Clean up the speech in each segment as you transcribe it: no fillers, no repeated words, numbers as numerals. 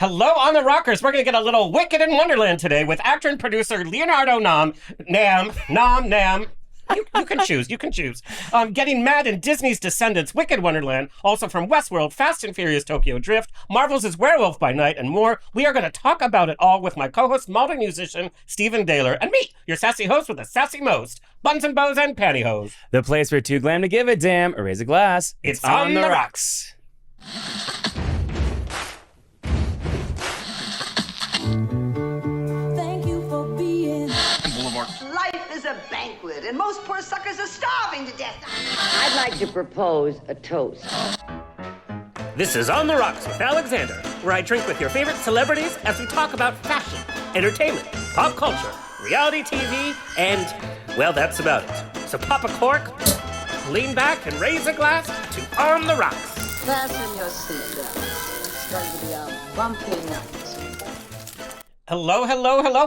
Hello on the Rockers. We're going to get a little wicked in Wonderland today with actor and producer Leonardo Nam. You can choose. You can choose. Getting mad in Disney's Descendants, Wicked Wonderland, also from Westworld, Fast and Furious Tokyo Drift, Marvel's Werewolf by Night, and more. We are going to talk about it all with my co-host, modern musician, Steven Dehler, and me, your sassy host with the sassy most, buns and bows and pantyhose. The place where too glam to give a damn or raise a glass. It's on the rocks. Life is a banquet, and most poor suckers are starving to death. I'd like to propose a toast. This is On the Rocks with Alexander, where I drink with your favorite celebrities as we talk about fashion, entertainment, pop culture, reality TV, and, well, that's about it. So pop a cork, lean back, and raise a glass to On the Rocks. Fasten your seatbelts. It's going to be a bumpy night. Hello.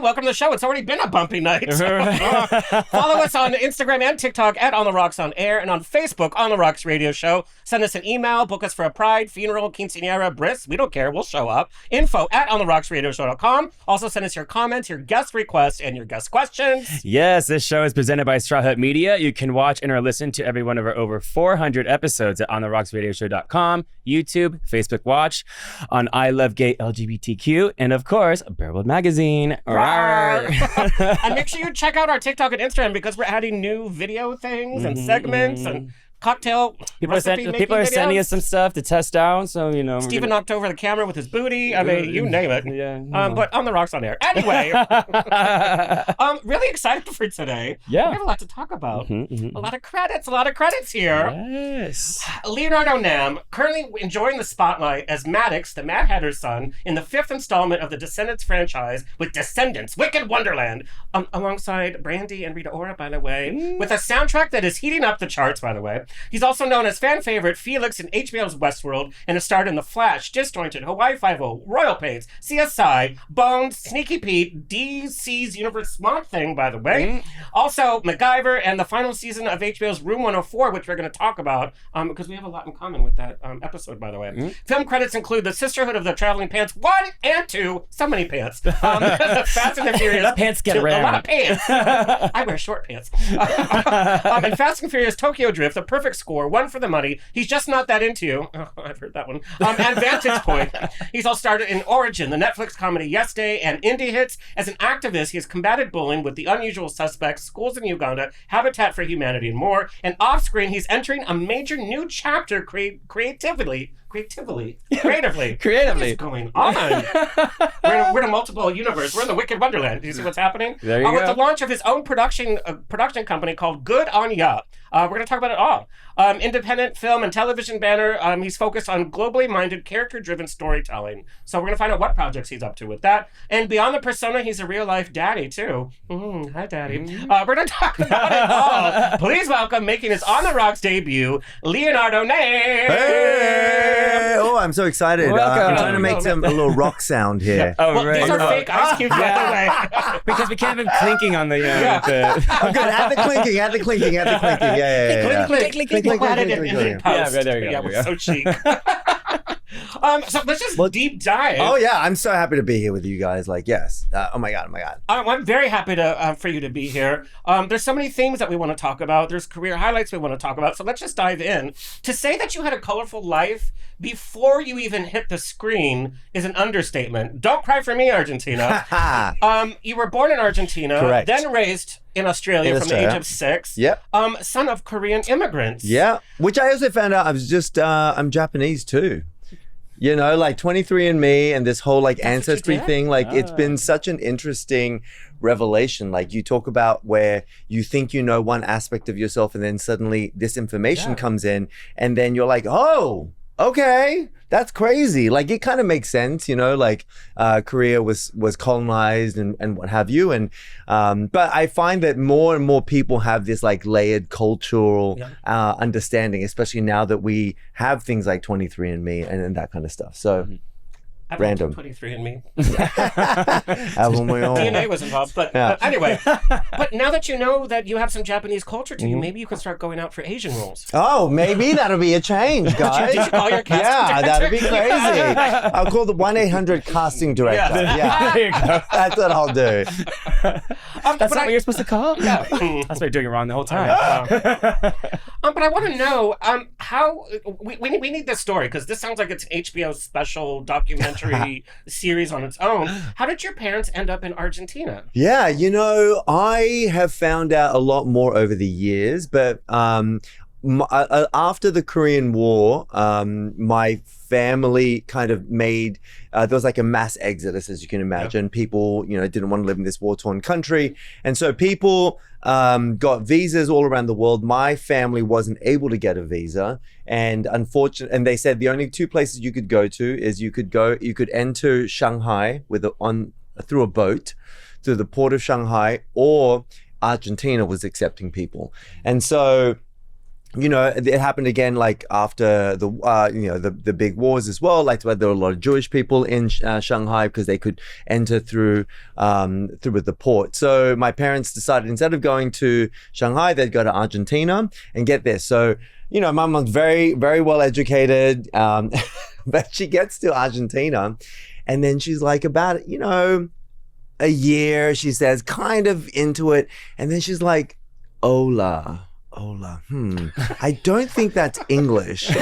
Welcome to the show. It's already been a bumpy night. Follow us on Instagram and TikTok at On The Rocks On Air, and on Facebook, On The Rocks Radio Show. Send us an email, book us for a pride, funeral, quinceañera, bris. We don't care. We'll show up. Info at ontherocksradioshow.com. Also send us your comments, your guest requests, and your guest questions. Yes, this show is presented by Straw Hut Media. You can watch and or listen to every one of our over 400 episodes at ontherocksradioshow.com, YouTube, Facebook Watch, on I Love Gay LGBTQ, and of course, Bearwood Magazine. And make sure you check out our TikTok and Instagram because we're adding new video things and segments and cocktail People are sending us some stuff to test out, so you know. Steven knocked over the camera with his booty. I mean, you name it. Yeah. But On the Rocks On Air. Anyway, really excited for today. Yeah. We have a lot to talk about. A lot of credits here. Yes. Leonardo Nam, currently enjoying the spotlight as Maddox, the Mad Hatter's son, in the 5th installment of the Descendants franchise with Descendants, Wicked Wonderland, alongside Brandy and Rita Ora, by the way, with a soundtrack that is heating up the charts, by the way. He's also known as fan favorite Felix in HBO's Westworld and has starred in The Flash, Disjointed, Hawaii Five-0, Royal Pains, CSI, Bones, Sneaky Pete, DC's Universe Swamp Thing, by the way. Also, MacGyver and the final season of HBO's Room 104, which we're going to talk about because we have a lot in common with that episode, by the way. Film credits include The Sisterhood of the Traveling Pants 1 and 2. So many pants. Fast and the Furious. Pants get around. A lot of pants. I wear short pants. And Fast and Furious Tokyo Drift, the perfect score, one for the money. He's just not that into you. Oh, I've heard that one. And Vantage Point. He's all started in Origin, the Netflix comedy Yes Day, and Indie Hits. As an activist, he has combated bullying with The Unusual Suspects, Schools in Uganda, Habitat for Humanity, and more. And off-screen, he's entering a major new chapter creatively. What is going on? we're in a multiple universe. We're in the Wicked Wonderland. Do you see what's happening? There you go. With the launch of his own production company called Good On Ya. We're going to talk about it all. Independent film and television banner. He's focused on globally minded, character-driven storytelling. So we're going to find out what projects he's up to with that. And beyond the persona, he's a real-life daddy, too. Hi, Daddy. We're going to talk about it all. Please welcome, making his On the Rocks debut, Leonardo Nam. Hey! Oh, I'm so excited. Welcome. I'm trying to make a little rock sound here. Oh, Well, right. these are fake ice cubes, by the way. Because we can't have him clinking on the. I'm good. Add the clinking. Yeah. Clink. We'll add it in post. Yeah, there you go. Yeah, we're so chic. So let's just deep dive. Oh yeah, I'm so happy to be here with you guys. Like, yes. Oh my god. I'm very happy for you to be here. There's so many themes that we want to talk about. There's career highlights we want to talk about. So let's just dive in. To say that you had a colorful life before you even hit the screen is an understatement. Don't cry for me, Argentina. You were born in Argentina, Correct. Then raised in Australia from the age of 6. Yep. Son of Korean immigrants. Yeah. Which I also found out I was just I'm Japanese too. You know, like 23andMe and this whole like ancestry thing, like it's been such an interesting revelation. Like you talk about where you think you know one aspect of yourself and then suddenly this information comes in and then you're like, oh, okay, that's crazy. Like it kind of makes sense, you know, like Korea was colonized and what have you. And but I find that more and more people have this like layered cultural understanding, especially now that we have things like 23andMe and that kind of stuff. So I've random. 23andMe. DNA DNA was involved, but anyway. But now that you know that you have some Japanese culture to you, maybe you can start going out for Asian roles. Oh, maybe that'll be a change, guys. Did you call your casting Yeah, director? that'd be crazy. I'll call the 1-800 casting director. Yeah. There you go. That's what I'll do. That's not what you're supposed to call? Yeah. That's why you're doing it wrong the whole time. But I want to know how we need this story because this sounds like it's an HBO special documentary series on its own. How did your parents end up in Argentina? Yeah, I have found out a lot more over the years, but after the Korean War, my family kind of made there was like a mass exodus, as you can imagine. Yep. People, didn't want to live in this war-torn country, and so people got visas all around the world. My family wasn't able to get a visa, and they said the only two places you could go to is you could enter Shanghai through a boat through the port of Shanghai, or Argentina was accepting people, and so. It happened again, like after the big wars as well. Like there were a lot of Jewish people in Shanghai because they could enter through the port. So my parents decided instead of going to Shanghai, they'd go to Argentina and get this. So my mom was very, very well educated, but she gets to Argentina, and then she's like about a year. She says kind of into it, and then she's like, Hola, I don't think that's English. I'm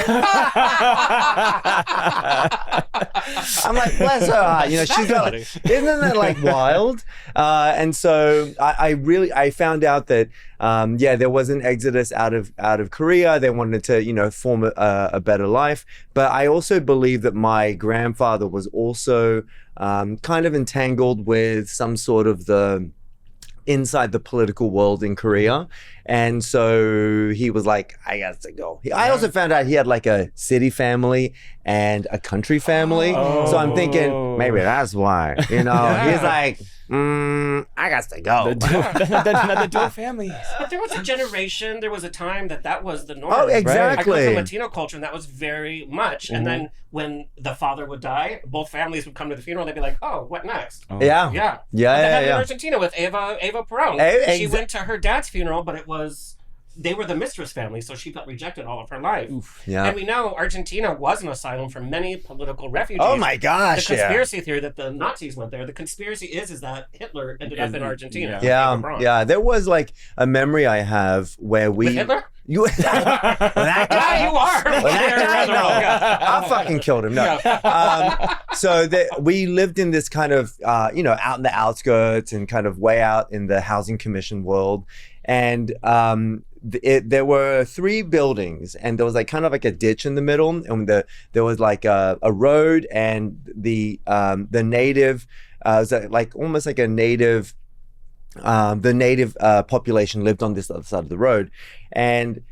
like, bless her heart. She's got, isn't that like wild? And so I found out that, there was an exodus out of Korea. They wanted to, form a better life. But I also believe that my grandfather was also kind of entangled with some sort of inside the political world in Korea. And so he was like, I got to go. I also found out he had like a city family and a country family. So I'm thinking, maybe that's why. He's like, I got to go. The dual families. But there was a generation, there was a time that was the norm. Oh, exactly. I come from Latino culture, and that was very much. And then when the father would die, both families would come to the funeral, and they'd be like, oh, what next? Yeah. Yeah. Yeah. But that happened in Argentina with Eva Perón. She went to her dad's funeral, but they were the mistress family, so she got rejected all of her life. Oof. Yeah. And we know Argentina was an asylum for many political refugees. Oh my gosh! The conspiracy theory that the Nazis went there. The conspiracy is that Hitler ended up in Argentina. Yeah. There was like a memory I have where we. With Hitler? That guy, you are. That guy, no. I fucking killed him. No. So we lived in this kind of, out in the outskirts and kind of way out in the housing commission world, and there were 3 buildings, and there was like kind of like a ditch in the middle, and there was like a road, and the native was like almost like a native. The native population lived on this other side of the road, and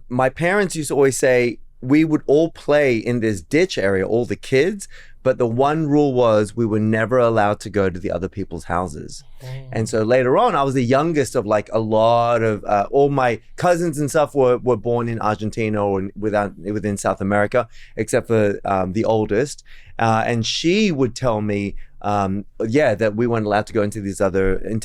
my parents used to always say we would all play in this ditch area, all the kids, but the one rule was we were never allowed to go to the other people's houses. And so later on, I was the youngest of like a lot of all my cousins and stuff were born in Argentina or within South America, except for the oldest, and she would tell me that we weren't allowed to go into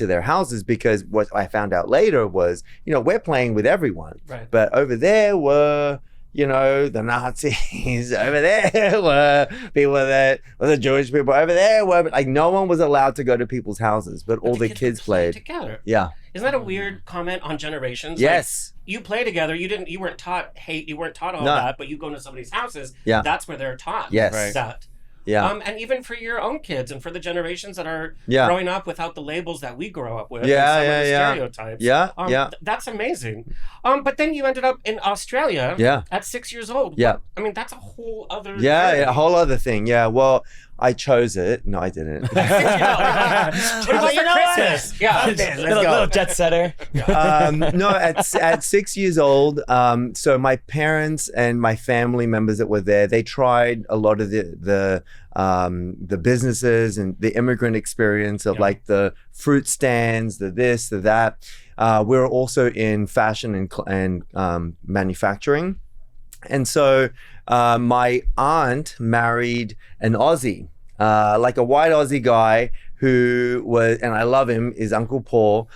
their houses because what I found out later was, we're playing with everyone. Right. But over there were, the Nazis. Over there were people that were the Jewish people. Over there were like no one was allowed to go to people's houses, but all the kids played together. Yeah. Isn't that a weird comment on generations? Yes. Like, you play together. You weren't taught hate. You weren't taught all that. But you go into somebody's houses. Yeah. That's where they're taught. Yes. That. Yeah. And even for your own kids and for the generations that are growing up without the labels that we grow up with. Of the stereotypes. Yeah. That's amazing. But then you ended up in Australia at 6 years old. Yeah. I mean, that's a whole other a whole other thing. Yeah. Well, I chose it. No, I didn't. What about Christmas? Yeah. Little jet setter. No, at 6 years old, so my parents and my family members that were there, they tried a lot of the businesses and the immigrant experience of like the fruit stands, the this, the that. We're also in fashion and manufacturing. And so my aunt married an Aussie. like a white Aussie guy who was, and I love him, is Uncle Paul.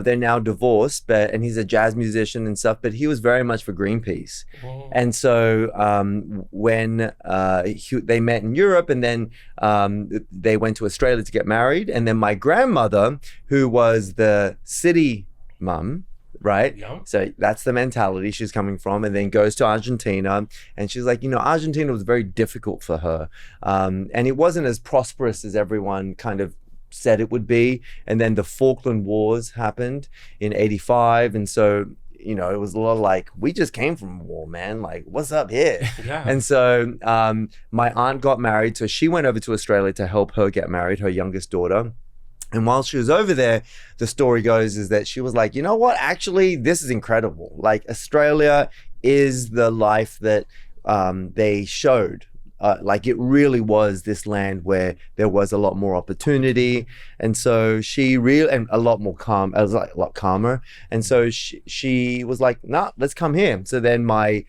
They're now divorced, and he's a jazz musician and stuff, but he was very much for Greenpeace. And so when they met in Europe, and then they went to Australia to get married, and then my grandmother, who was the city mum, right? Yeah. So that's the mentality she's coming from, and then goes to Argentina, and she's like, Argentina was very difficult for her, and it wasn't as prosperous as everyone kind of said it would be. And then the Falkland Wars happened in '85, and so it was a lot of like, we just came from war, man, like what's up here? Yeah. And so my aunt got married, so she went over to Australia to help her get married, her youngest daughter. And while she was over there, the story goes is that she was like, you know what, actually this is incredible. Like Australia is the life that they showed. Like it really was this land where there was a lot more opportunity, and so and a lot more calm. It was like a lot calmer, and so she was like, "Nah, let's come here." So then my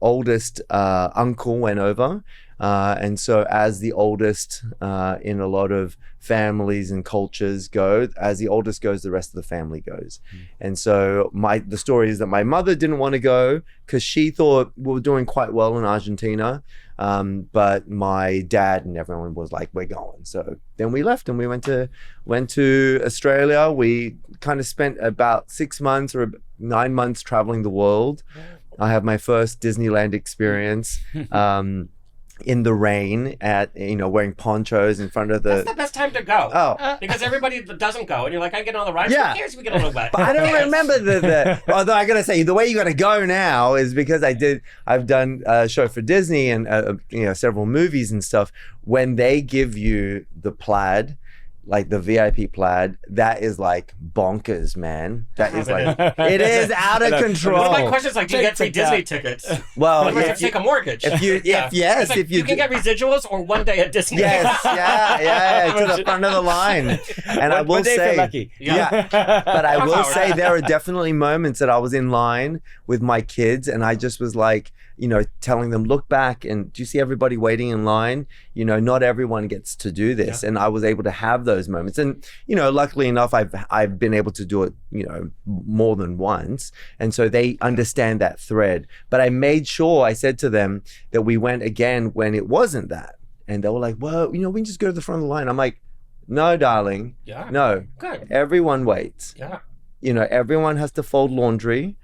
oldest uncle went over, and so as the oldest in a lot of families and cultures go, as the oldest goes, the rest of the family goes. And so the story is that my mother didn't want to go because she thought we were doing quite well in Argentina. But my dad and everyone was like, we're going. So then we left and we went to Australia. We kind of spent about 6 months or 9 months traveling the world. I have my first Disneyland experience in the rain at, wearing ponchos in front of the... That's the best time to go. Oh. Because everybody doesn't go, and you're like, I get on the rides. Yeah. Who cares if we get a little wet? But I don't remember the although I gotta say, the way you gotta go now is because I've done a show for Disney and several movies and stuff. When they give you the plaid, like the VIP plaid, that is like bonkers, man. That is like, it is out of control. One of my questions is do you get free Disney tickets? Well, you have to take a mortgage. If you can get residuals or one day at Disney. Yes, yeah, to the front of the line. And I will say, lucky. Yeah, but I will say there are definitely moments that I was in line with my kids, and I just was like, telling them, look back, and do you see everybody waiting in line? Not everyone gets to do this. Yeah. And I was able to have those moments. And, luckily enough, I've been able to do it, more than once. And so they understand that thread. But I made sure, I said to them that we went again when it wasn't that. And they were like, well, we can just go to the front of the line. I'm like, no, darling. Yeah. No. Good. Everyone waits. Yeah. Everyone has to fold laundry.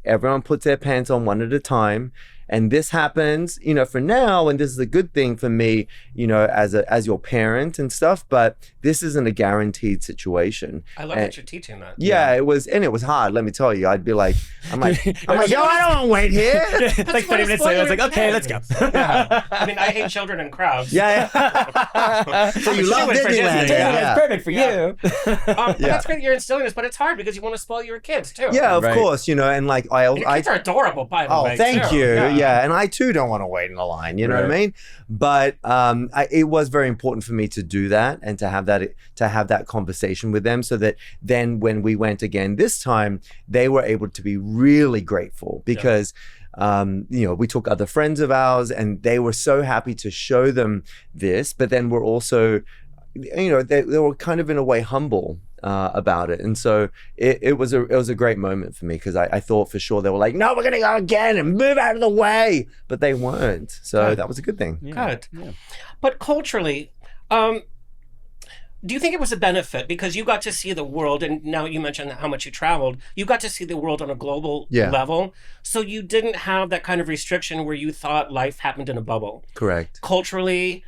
Everyone puts their pants on one at a time. And this happens, for now, and this is a good thing for me, as your parent and stuff, but this isn't a guaranteed situation. I love that you're teaching that. Yeah, it was hard, let me tell you. I'd be like, I'm like, yo, I don't want to wait here. Like 20 minutes later, I was like, okay, let's go. Yeah. I mean, I hate children in crowds. Yeah. So you love Disneyland. It's perfect for you. That's great that you're instilling this, but it's hard because you want to spoil your kids too. Yeah, of course, and like your kids are adorable, by the way. Oh, thank too. you. Yeah, and I too don't want to wait in a line. You know what I mean? But it was very important for me to do that and to have that conversation with them, so that then when we went again this time, they were able to be really grateful because. We took other friends of ours, and they were so happy to show them this. But then we're also, they were kind of in a way humble. About it, and so it was a great moment for me because I thought for sure they were like, no, we're gonna go again and move out of the way, but they weren't. So that was a good thing. Good. Yeah. But culturally, do you think it was a benefit because you got to see the world, and now you mentioned how much you traveled, you got to see the world on a global level, so you didn't have that kind of restriction where you thought life happened in a bubble. Correct. Culturally,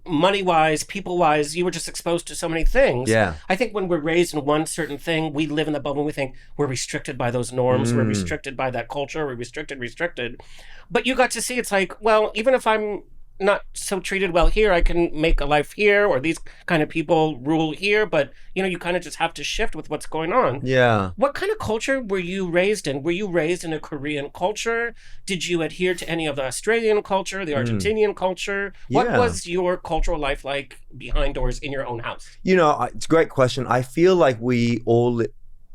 money-wise, people-wise, you were just exposed to so many things. Yeah. I think when we're raised in one certain thing, we live in the bubble and we think we're restricted by those norms, we're restricted by that culture, we're restricted. But you got to see it's like, well, even if I'm not so treated well here, I can make a life here, or these kind of people rule here, but you kind of just have to shift with what's going on. Yeah. What kind of culture were you raised in? Were you raised in a Korean culture? Did you adhere to any of the Australian culture, the Argentinian culture? What was your cultural life like behind doors in your own house? It's a great question. I feel like we all,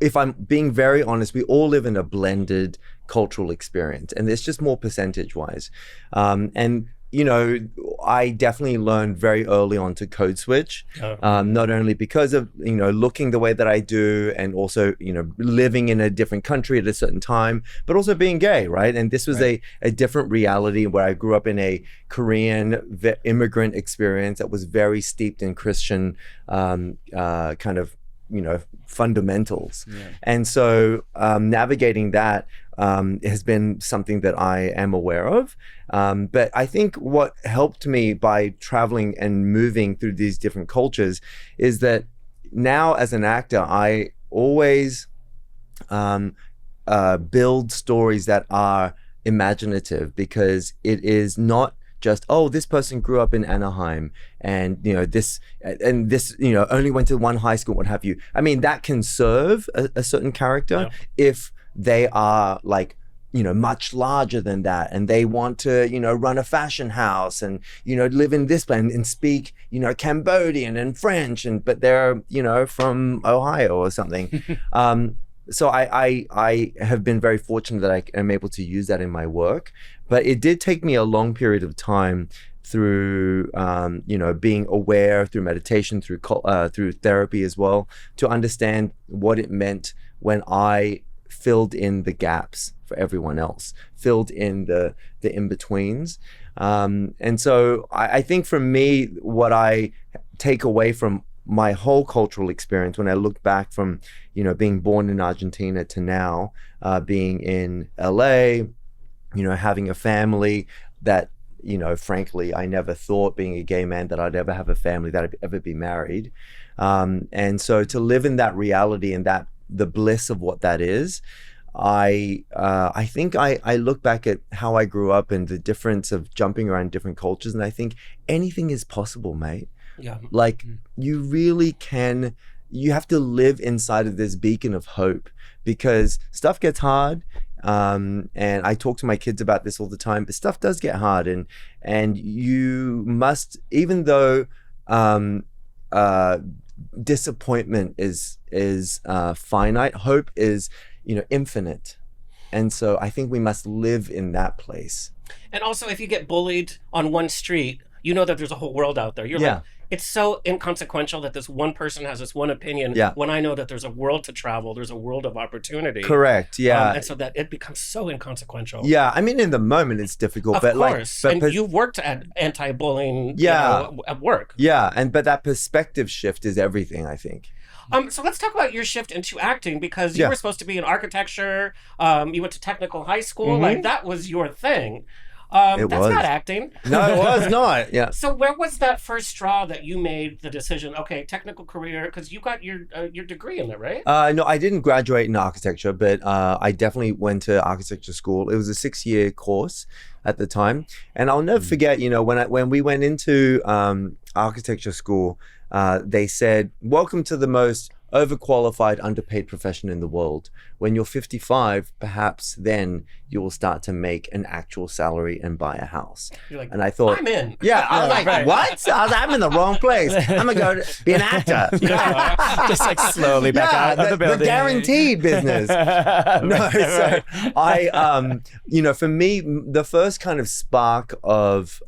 if I'm being very honest, we all live in a blended cultural experience, and it's just more percentage wise. And I definitely learned very early on to code switch, not only because of, looking the way that I do and also, living in a different country at a certain time, but also being gay, right? And this was a different reality where I grew up in a Korean immigrant experience that was very steeped in Christian kind of, fundamentals. And so navigating that has been something that I am aware of. But I think what helped me by traveling and moving through these different cultures is that now as an actor, I always build stories that are imaginative, because it is not just, oh, this person grew up in Anaheim and this only went to one high school, what have you. I mean, that can serve a certain character if they are like, much larger than that, and they want to, run a fashion house and, live in this place and speak, Cambodian and French, but they're, from Ohio or something. So I have been very fortunate that I am able to use that in my work, but it did take me a long period of time through, being aware, through meditation, through therapy as well, to understand what it meant when I filled in the gaps for everyone else, filled in the in-betweens. And so I think for me, what I take away from my whole cultural experience, when I look back from, being born in Argentina to now, being in LA, having a family that, frankly, I never thought, being a gay man, that I'd ever have a family, that I'd ever be married. And so to live in that reality and the bliss of what that is, I think I look back at how I grew up and the difference of jumping around different cultures, and I think anything is possible, mate. Yeah. Like, you really can, you have to live inside of this beacon of hope, because stuff gets hard. And I talk to my kids about this all the time, but stuff does get hard, and you must, even though disappointment is finite, hope is infinite. And so I think we must live in that place. And also, if you get bullied on one street, you know that there's a whole world out there. You're like, it's so inconsequential that this one person has this one opinion, when I know that there's a world to travel, there's a world of opportunity. Correct, yeah. And so that it becomes so inconsequential. Yeah, I mean, in the moment it's difficult. Of course, and you've worked at anti-bullying at work. Yeah, but that perspective shift is everything, I think. So let's talk about your shift into acting, because you were supposed to be in architecture. You went to technical high school. Like, that was your thing. That's not acting. No, it was not. Yeah. So where was that first straw that you made the decision, okay, technical career, because you got your degree in it, right? No, I didn't graduate in architecture, but I definitely went to architecture school. It was a 6-year course at the time. And I'll never forget, when we went into architecture school, they said, welcome to the most overqualified, underpaid profession in the world. When you're 55, perhaps then you will start to make an actual salary and buy a house. You're like, and I thought, I'm in. Yeah, I was like, what? I'm in the wrong place. I'm gonna go be an actor. Just like slowly back out of the building. The guaranteed business. So I, for me, the first kind of spark of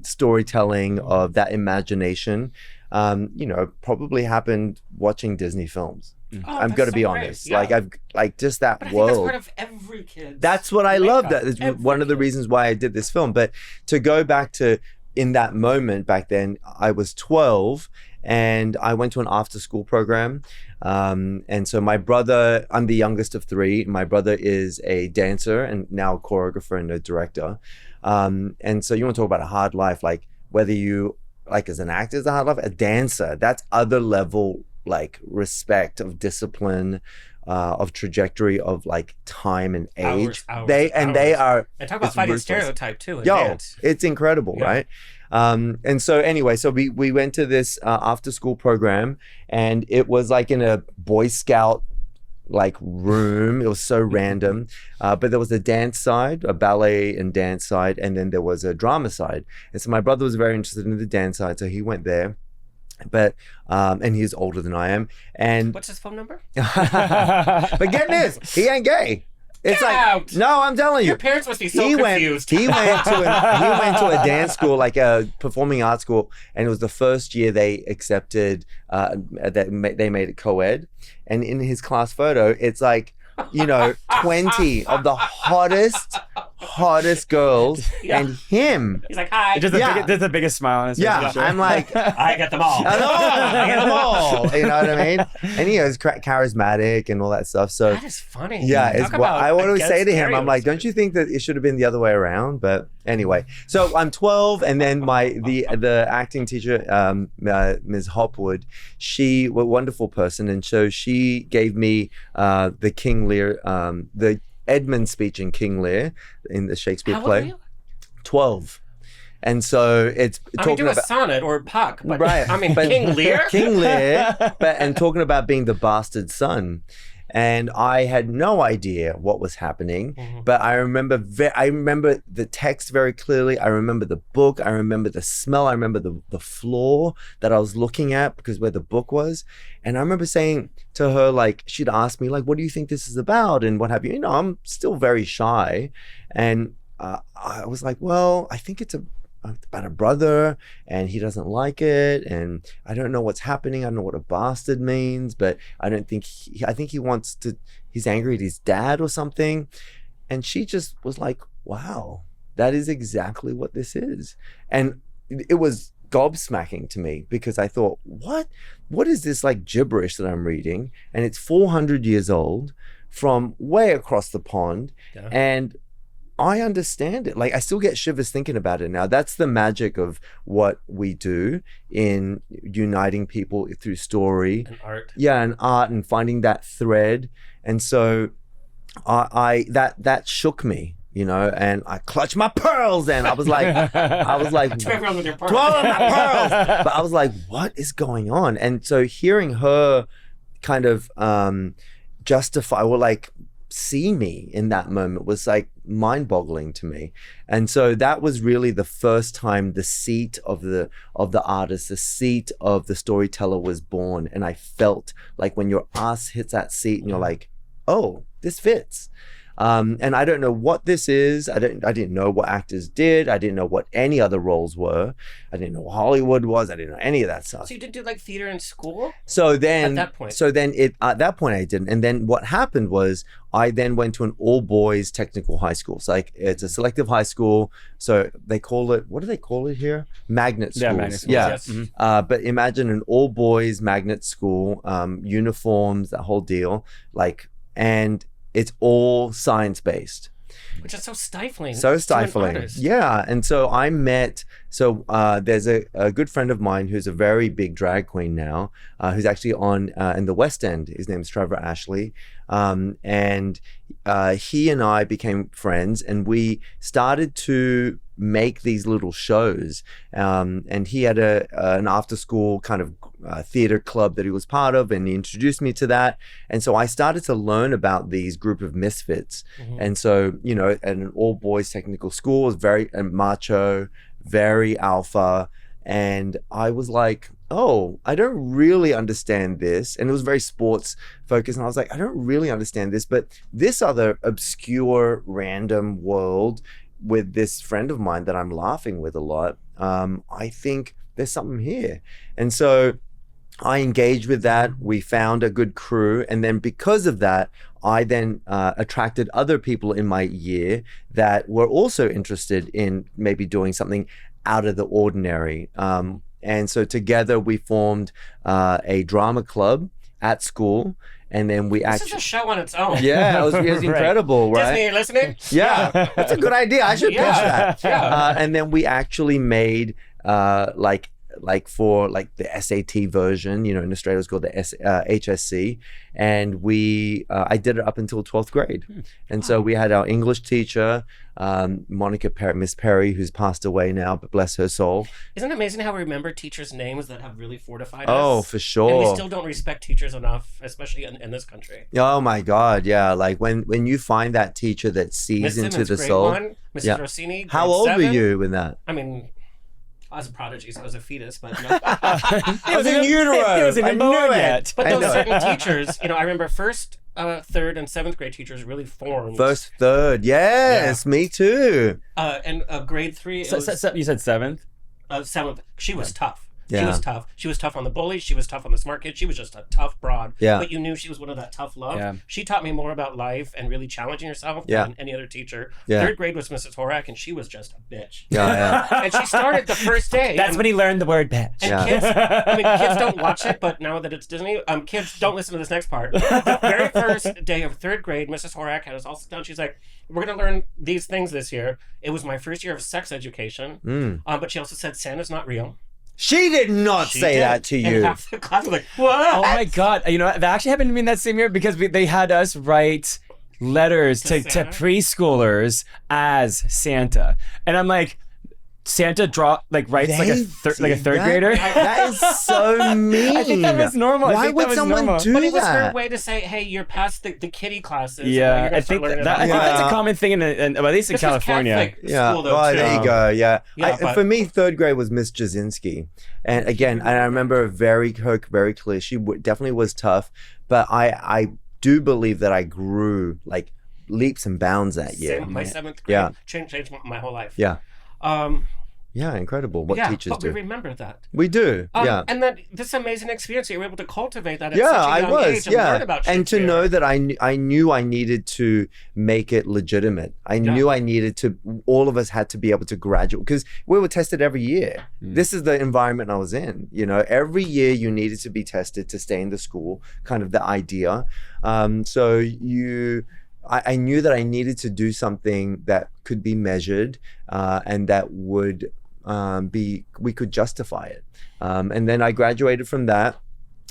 storytelling, of that imagination, probably happened watching Disney films. I'm going to be honest. Yeah. Like just that but I world. think that's part of every kid. That's what I love. That is one of the reasons why I did this film. But to go back to, in that moment back then, I was 12 and I went to an after school program. And so my brother, I'm the youngest of 3. My brother is a dancer and now a choreographer and a director. And so you want to talk about a hard life, like whether you, like as an actor, is a hard life, a dancer, that's other level, like respect of discipline, of trajectory, of like time and age. Hours, they are, and talk about fighting stereotype too. It's incredible, right? And so anyway, so we went to this after school program, and it was like in a Boy Scout like room. It was so random, but there was a dance side, a ballet and dance side, and then there was a drama side. And so my brother was very interested in the dance side, so he went there. But and he's older than I am. And what's his phone number? but get this, he ain't gay. It's Get like out. no, I'm telling you. Your parents must be so he confused. He went to a dance school, like a performing arts school, and it was the first year they accepted they made it co-ed. And in his class photo, it's like 20 of the hottest girls, and him. He's like, hi. Just the biggest smile on his face. Yeah, I'm like, I get them all. I get them all. You know what I mean? And he was charismatic and all that stuff. So That is funny. yeah, it's Talk what about I always against say to him. I'm like, stereotypes. don't you think that it should have been the other way around? But anyway, so I'm 12, and then the acting teacher, Ms. Hopwood, she was a wonderful person, and so she gave me the King Lear, the Edmund speech in King Lear in the Shakespeare How old play. are you? 12. And so it's I mean, talking do a about sonnet or Puck, but right. I mean, But King Lear? King Lear, and talking about being the bastard son. And I had no idea what was happening, but I remember the text very clearly. I remember the book. I remember the smell. I remember the floor that I was looking at because where the book was. And I remember saying to her, like, she'd ask me, like, what do you think this is about? And what have you? I'm still very shy. And I was like, well, I think it's about a brother, and he doesn't like it, and I don't know what's happening. I don't know what a bastard means, but I don't think I think he's angry at his dad or something. And she just was like, wow, that is exactly what this is. And it was gobsmacking to me because I thought, what is this like gibberish that I'm reading? And it's 400 years old from way across the pond. Yeah. And I understand it. Like, I still get shivers thinking about it now. That's the magic of what we do in uniting people through story. And art. Yeah, and art, and finding that thread. And so that shook me, and I clutched my pearls, and I was like, What's wrong with your part? 12 of my pearls. But I was like, what is going on? And so hearing her kind of justify or like see me in that moment was like mind-boggling to me. And so that was really the first time the seat of the artist, the seat of the storyteller was born. And I felt like when your ass hits that seat and you're like, oh, this fits. And I don't know what this is. I didn't know what actors did. I didn't know what any other roles were. I didn't know what Hollywood was. I didn't know any of that stuff. So you did do like theater in school? So then, At that point. At that point I didn't. And then what happened was I then went to an all boys technical high school. So like it's a selective high school. So they call it, what do they call it here? Magnet schools. Yeah, magnet schools, Yeah. yes. Mhm. But imagine an all boys magnet school, uniforms, that whole deal, and it's all science-based. Which is so stifling. So to an stifling. artist. Yeah. And so there's a good friend of mine who's a very big drag queen now, who's actually on in the West End. His name is Trevor Ashley. And he and I became friends, and we started to make these little shows. And he had an after school kind of theater club that he was part of, and he introduced me to that. And so I started to learn about these group of misfits. And so, at an all boys technical school, was very macho, very alpha. And I was like, oh, I don't really understand this. And it was very sports focused. And I was like, I don't really understand this, but this other obscure random world with this friend of mine that I'm laughing with a lot, I think there's something here. And so I engaged with that. We found a good crew. And then because of that, I then attracted other people in my year that were also interested in maybe doing something out of the ordinary. And so together we formed a drama club at school. And then we This is a show on its own. yeah, it was incredible, right? Disney, you're listening? Yeah, that's a good idea. I should pitch that. Yeah. And then we actually made for the SAT version, in Australia it's called the HSC, and I did it up until 12th grade. And so we had our English teacher, Monica Perry, Miss Perry, who's passed away now, but bless her soul. Isn't it amazing how we remember teachers' names that have really fortified us? Oh, for sure. And we still don't respect teachers enough, especially in this country. Oh my God, yeah. Like when you find that teacher that sees Miss into Simmons, the grade soul. 1, Mrs. Yeah. Rossini, How grade old 7. were you when that? I mean, I was a prodigy, so I was a fetus, but no. I was in utero. He was in I the moon knew it. yet. But I those know. certain teachers, I remember first third and seventh grade teachers really formed. First, third, yes, me too. And grade 3, it was You said seventh? seventh. She was tough. Yeah. She was tough. She was tough on the bullies. She was tough on the smart kids. She was just a tough broad. Yeah. But you knew she was one of that tough love. Yeah. She taught me more about life and really challenging herself than any other teacher. Yeah. Third grade was Mrs. Horak, and she was just a bitch. Yeah. And she started the first day. That's when he learned the word bitch. And kids, I mean, kids don't watch it, but now that it's Disney, kids don't listen to this next part. The very first day of third grade, Mrs. Horak had us all sit down. She's like, we're going to learn these things this year. It was my first year of sex education. But she also said Santa's not real. She did not say that to you. And half the class was like, what? Oh my God. You know, that actually happened to me in that same year because they had us write letters to preschoolers as Santa. And I'm like, Santa writes like a third grader. That is so mean. I think that was normal. Why would someone do But it was her that? way to say, hey, you're past the kiddie classes. Yeah, I think that's a common thing at least in California. School, though, well, too. there you go. Yeah, Yeah, for me, third grade was Miss Jasinski, and again, I remember her very clear. She definitely was tough, but I do believe that I grew like leaps and bounds that year. My seventh grade changed my whole life. Yeah. Yeah, incredible. What teachers do. We remember that. We do. And then this amazing experience, you were able to cultivate that at Yeah, such a I young was. age and learn about And to Shakespeare. know that I knew I needed to make it legitimate. I knew I needed to, all of us had to be able to graduate because we were tested every year. This is the environment I was in. You know, every year you needed to be tested to stay in the school, kind of the idea. I knew that I needed to do something that could be measured and that would we could justify it. And then I graduated from that.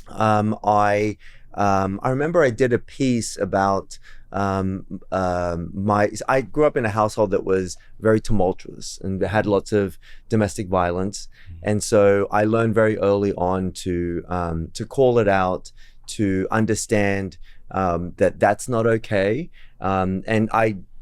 I remember I did a piece about I grew up in a household that was very tumultuous and had lots of domestic violence. And so I learned very early on to call it out, to understand that that's not okay. And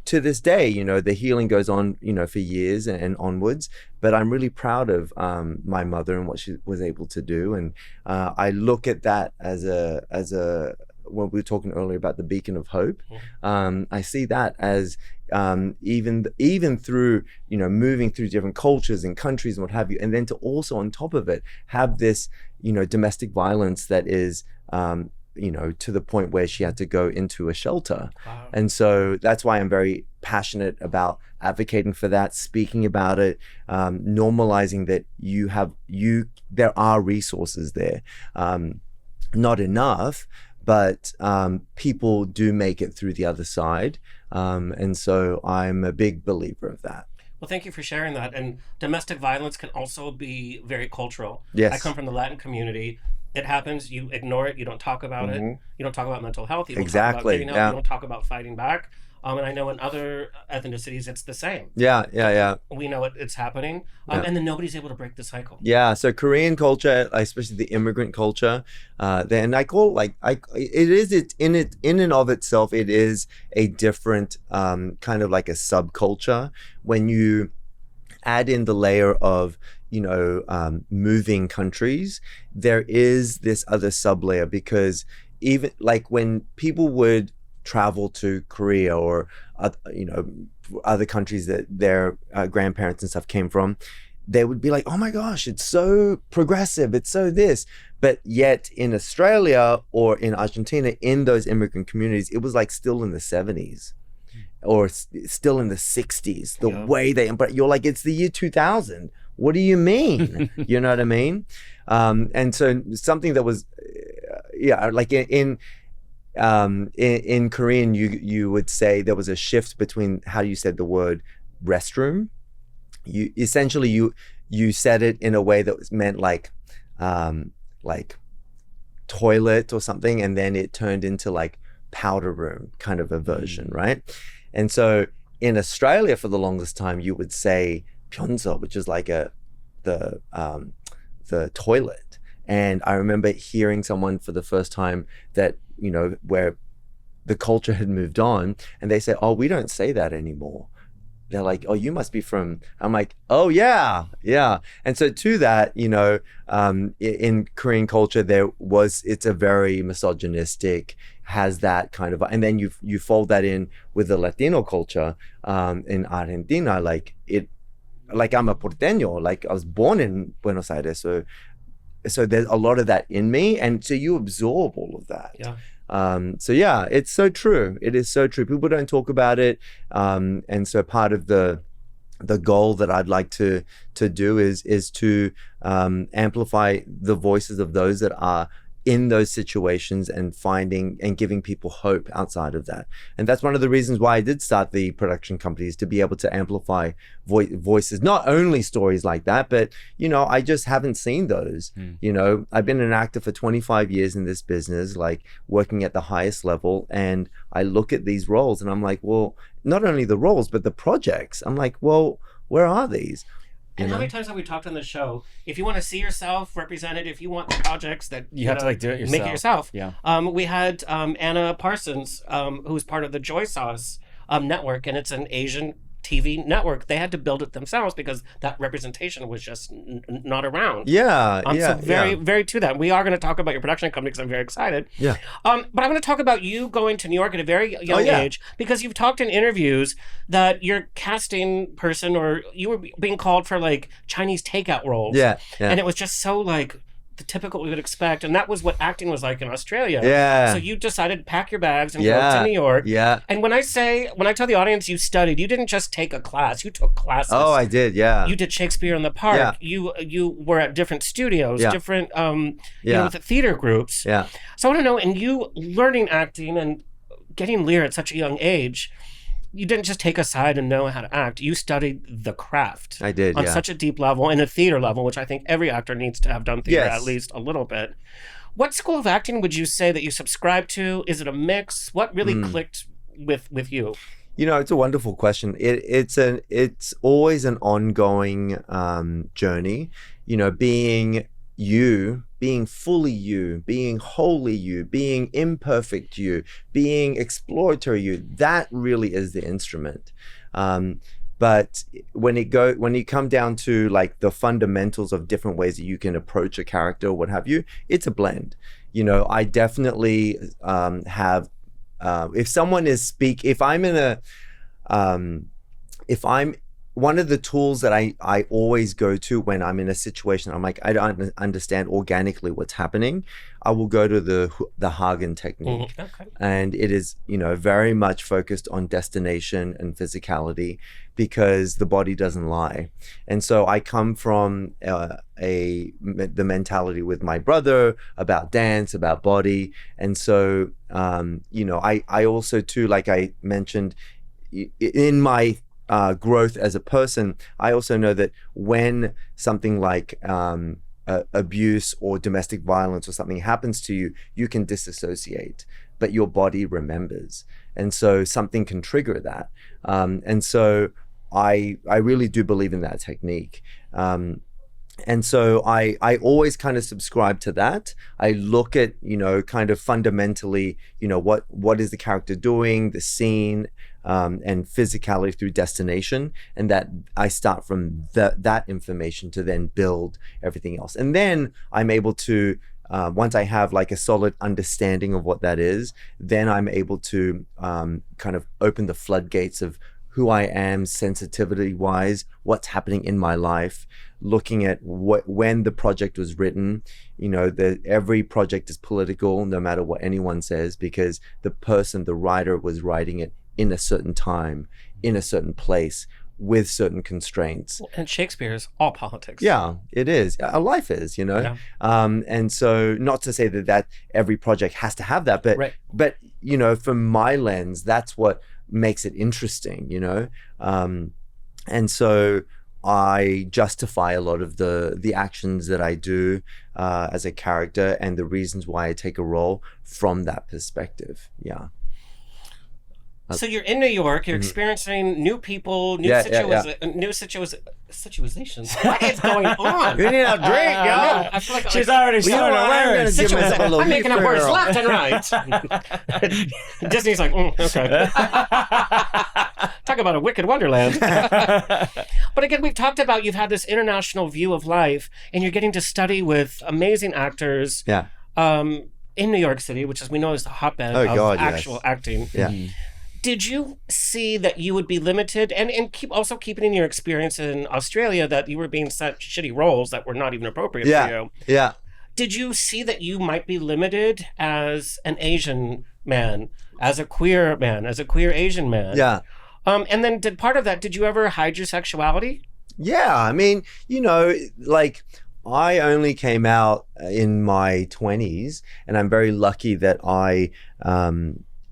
to this day, you know, the healing goes on, you know, for years and onwards. But I'm really proud of my mother and what she was able to do. And I look at that as a when we were talking earlier about the beacon of hope. I see that as even through, you know, moving through different cultures and countries and what have you, and then to also on top of it have this, you know, domestic violence that is you know, to the point where she had to go into a shelter. Wow. And so that's why I'm very passionate about advocating for that, speaking about it, normalizing that there are resources there. Not enough, but people do make it through the other side. And so I'm a big believer of that. Well, thank you for sharing that. And domestic violence can also be very cultural. Yes. I come from the Latin community. It happens, you ignore it, you don't talk about it. You don't talk about mental health, you don't talk about getting help, you don't talk about fighting back. And I know in other ethnicities, it's the same. Yeah. We know it's happening. And then nobody's able to break the cycle. Yeah, so Korean culture, especially the immigrant culture, then I call in and of itself, it is a different kind of like a subculture. When you add in the layer of, you know, moving countries, there is this other sub-layer, because even like when people would travel to Korea or you know, other countries that their grandparents and stuff came from, they would be like, oh my gosh, it's so progressive, it's so this. But yet in Australia or in Argentina, in those immigrant communities, it was like still in the 70s or still in the 60s, the way but you're like, it's the year 2000. What do you mean? You know what I mean? And so something that was, like in Korean, you would say there was a shift between how you said the word restroom. You essentially you said it in a way that was meant like toilet or something, and then it turned into like powder room kind of a version, right? And so in Australia, for the longest time, you would say pyeonso, which is like the toilet. And I remember hearing someone for the first time that, you know, where the culture had moved on, and they said, oh, we don't say that anymore. they're like, oh, you must be from, I'm like, oh yeah. And so to that, you know, in Korean culture, it's a very misogynistic, has that kind of, and then you fold that in with the Latino culture in Argentina, like I'm a porteño, like I was born in Buenos Aires, so there's a lot of that in me, and so you absorb all of that. So yeah, it's so true. It is so true. People don't talk about it, and so part of the goal that I'd like to do is to amplify the voices of those that are in those situations and finding and giving people hope outside of that. And that's one of the reasons why I did start the production companies, to be able to amplify voices, not only stories like that, but, you know, I just haven't seen those. You know, I've been an actor for 25 years in this business, like working at the highest level. And I look at these roles and I'm like, well, not only the roles, but the projects. I'm like, well, where are these? And how many times have we talked on the show? If you want to see yourself represented, if you want the projects that you have to like do it yourself. Make it yourself. Yeah. We had Anna Parsons, who's part of the Joy Sauce network, and it's an Asian TV network. They had to build it themselves because that representation was just not around. So very to that. We are going to talk about your production company because I'm very excited. Yeah. But I'm going to talk about you going to New York at a very young age, because you've talked in interviews that your casting person, or you were being called for like Chinese takeout roles. Yeah. And it was just so like the typical we would expect, and that was what acting was like in Australia. Yeah. So you decided to pack your bags and go to New York. Yeah. And when I tell the audience you studied, you didn't just take a class, you took classes. Oh, I did, yeah. You did Shakespeare in the Park. Yeah. You were at different studios, different you know, with the theater groups. Yeah. So I want to know, and you learning acting and getting Lear at such a young age, you didn't just take a side and know how to act. You studied the craft. I did, on such a deep level, and a theater level, which I think every actor needs to have done theater at least a little bit. What school of acting would you say that you subscribe to? Is it a mix? What really clicked with you? You know, it's a wonderful question. It's always an ongoing journey. You know, being you, being fully you, being wholly you, being imperfect you, being exploratory you, that really is the instrument. But when you come down to like the fundamentals of different ways that you can approach a character or what have you, it's a blend. You know, I definitely have, one of the tools that I always go to when I'm in a situation, I'm like, I don't understand organically what's happening, I will go to the Hagen technique. Okay. And it is, you know, very much focused on destination and physicality, because the body doesn't lie. And so I come from the mentality with my brother about dance, about body. And so, you know, I also too, like I mentioned, in my growth as a person, I also know that when something like abuse or domestic violence or something happens to you, you can disassociate, but your body remembers. And so something can trigger that. And so I really do believe in that technique. And so I always kind of subscribe to that. I look at, you know, kind of fundamentally, you know, what is the character doing, the scene, and physicality through destination, and that I start from that information to then build everything else. And then I'm able to, once I have like a solid understanding of what that is, then I'm able to kind of open the floodgates of who I am sensitivity wise, what's happening in my life, looking at when the project was written. You know, every project is political, no matter what anyone says, because the writer was writing it in a certain time, in a certain place, with certain constraints. And Shakespeare is all politics. Yeah, it is. Our life is, you know. Yeah. And so, not to say that every project has to have that, but you know, from my lens, that's what makes it interesting, you know. And so I justify a lot of the actions that I do as a character, and the reasons why I take a role from that perspective. Yeah. So you're in New York, you're experiencing new people, new situations. What is going on? You need a drink, yo. I feel like She's already showing her words. I'm making up words left and right. Disney's like, okay. Talk about a wicked wonderland. But again, we've talked about you've had this international view of life, and you're getting to study with amazing actors. Yeah. In New York City, which as we know is the hotbed Oh, of God, actual yes. acting. Yeah. Did you see that you would be limited, and also keeping in your experience in Australia that you were being sent shitty roles that were not even appropriate for you? Yeah. Did you see that you might be limited as an Asian man, as a queer man, as a queer Asian man? Yeah. And then did you ever hide your sexuality? Yeah. I mean, like I only came out in my 20s, and I'm very lucky that I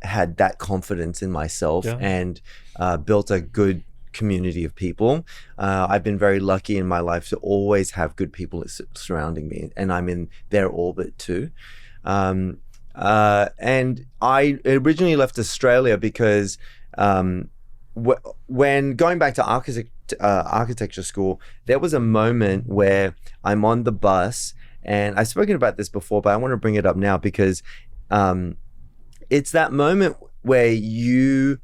had that confidence in myself and built a good community of people. I've been very lucky in my life to always have good people surrounding me, and I'm in their orbit too. And I originally left Australia because when going back to architecture school, there was a moment where I'm on the bus, and I've spoken about this before, but I want to bring it up now because it's that moment where you,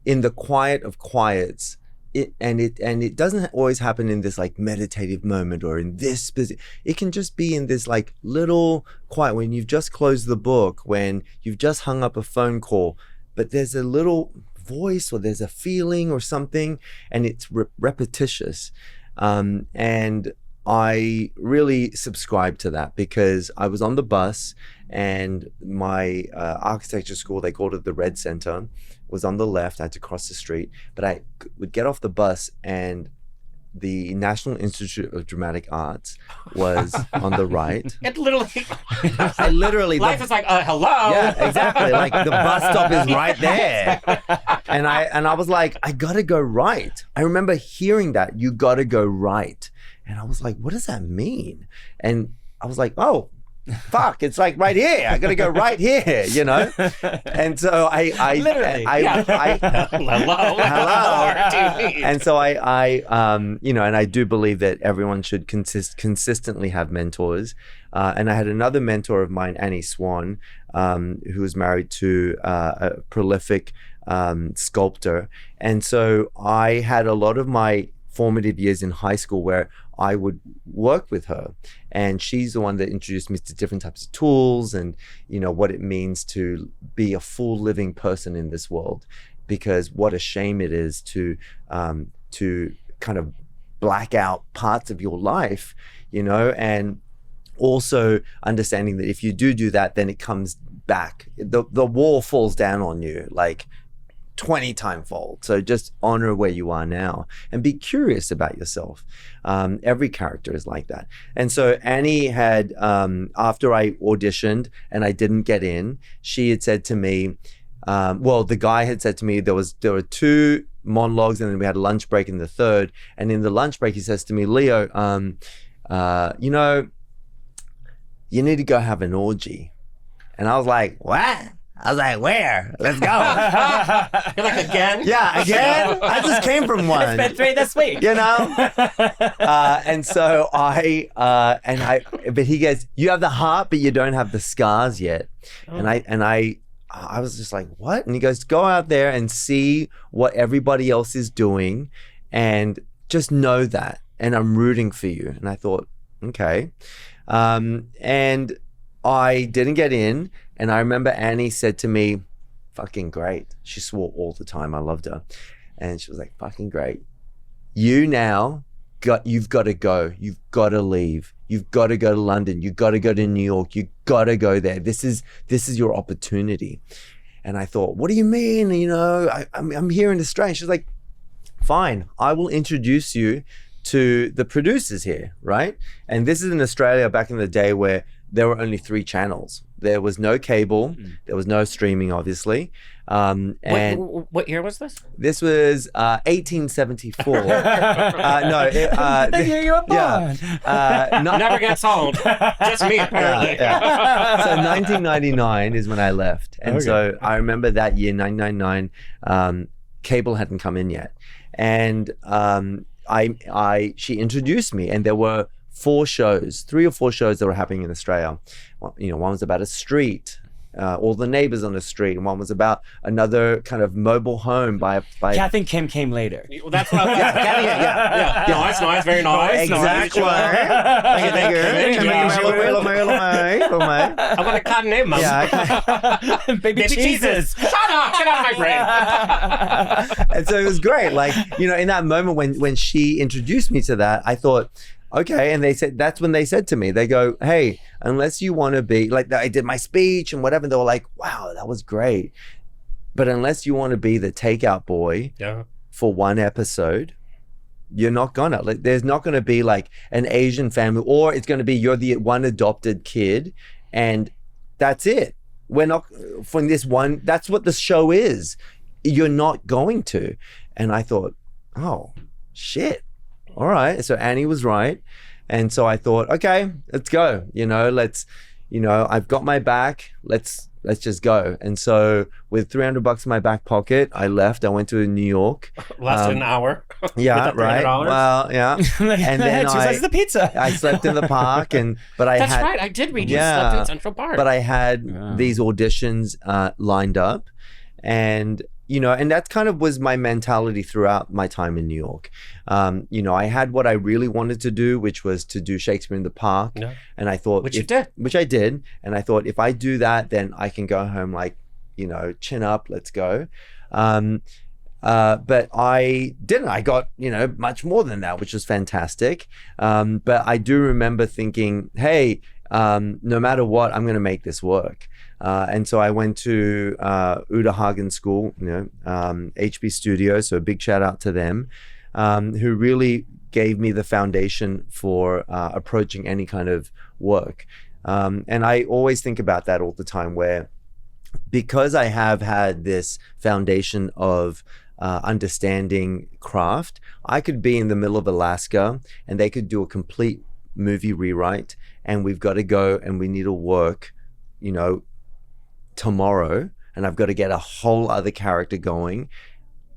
in the quiet of quiets, it doesn't always happen in this like meditative moment or in this it can just be in this like little quiet when you've just closed the book, when you've just hung up a phone call, but there's a little voice or there's a feeling or something, and it's repetitious. And I really subscribe to that because I was on the bus, and my architecture school, they called it the Red Center, was on the left. I had to cross the street, but I would get off the bus and the National Institute of Dramatic Arts was on the right. It literally, I literally, life is like, hello. Yeah, exactly. Like the bus stop is right there. And I was like, I gotta go right. I remember hearing that, you gotta go right. And I was like, what does that mean? And I was like, oh, fuck, it's like right here. I gotta go right here, you know? And so I literally, hello. And so and I do believe that everyone should consistently have mentors. And I had another mentor of mine, Annie Swan, who was married to a prolific sculptor. And so I had a lot of my formative years in high school where I would work with her, and she's the one that introduced me to different types of tools and what it means to be a full living person in this world, because what a shame it is to kind of black out parts of your life, and also understanding that if you do that, then it comes back, the wall falls down on you like 20-time fold. So just honor where you are now and be curious about yourself. Every character is like that. And so Annie had, after I auditioned and I didn't get in, she had said to me, the guy had said to me, there were 2 monologues and then we had a lunch break in the third. And in the lunch break, he says to me, Leo, you need to go have an orgy. And I was like, what? I was like, where? Let's go. You're like, again? Yeah, again? I just came from one. It's been 3 this week. And so but he goes, you have the heart, but you don't have the scars yet. Oh. And I was just like, what? And he goes, go out there and see what everybody else is doing and just know that. And I'm rooting for you. And I thought, okay. And I didn't get in. And I remember Annie said to me, fucking great. She swore all the time. I loved her. And she was like, fucking great. You've got to go. You've got to leave. You've got to go to London. You've got to go to New York. You've got to go there. This is your opportunity. And I thought, what do you mean? I'm here in Australia. She's like, fine. I will introduce you to the producers here, right? And this is in Australia back in the day where there were only 3 channels. There was no cable. There was no streaming, obviously. And what year was this? This was 1874. The year you were born. Never gets old. Just me, apparently. So 1999 is when I left. And so I remember that year, 1999, cable hadn't come in yet. And she introduced me, and there were 3 or 4 shows that were happening in Australia. One was about a street, all the neighbors on the street, and one was about another kind of mobile home by Kath and Kim came later. Well, that's what yeah. Nice, very nice. Exactly. I want a cotton name, Mom. Yeah, Baby cheeses. Shut up! Get out of my brain. and so it was great. Like, you know, in that moment when she introduced me to that, I thought, okay. And they said, that's when they said to me, they go, hey, unless you want to be like, I did my speech and whatever. And they were like, wow, that was great. But unless you want to be the takeout boy for one episode, you're not gonna. Like, there's not gonna be like an Asian family, or it's gonna be you're the one adopted kid, and that's it. We're not from this one. That's what the show is. You're not going to. And I thought, oh shit. All right. So Annie was right. And so I thought, okay, let's go. You know, I've got my back. Let's just go. And so with $300 in my back pocket, I left. I went to New York. Lasted an hour. Yeah, right. Well, yeah. And then two slices of pizza. I slept in the park, That's right. I did read you slept in Central Park. But I had these auditions lined up, and you know, and that kind of was my mentality throughout my time in New York. You know, I had what I really wanted to do, which was to do Shakespeare in the Park. Yeah. And I thought, which I did. And I thought, if I do that, then I can go home like, you know, chin up, let's go. But I didn't. I got, you know, much more than that, which was fantastic. But I do remember thinking, hey, no matter what, I'm going to make this work. And so I went to Uta Hagen School, you know, HB Studios, so a big shout out to them, who really gave me the foundation for approaching any kind of work. And I always think about that all the time, where because I have had this foundation of understanding craft, I could be in the middle of Alaska and they could do a complete movie rewrite, and we've got to go and we need to work, you know, tomorrow, and I've got to get a whole other character going.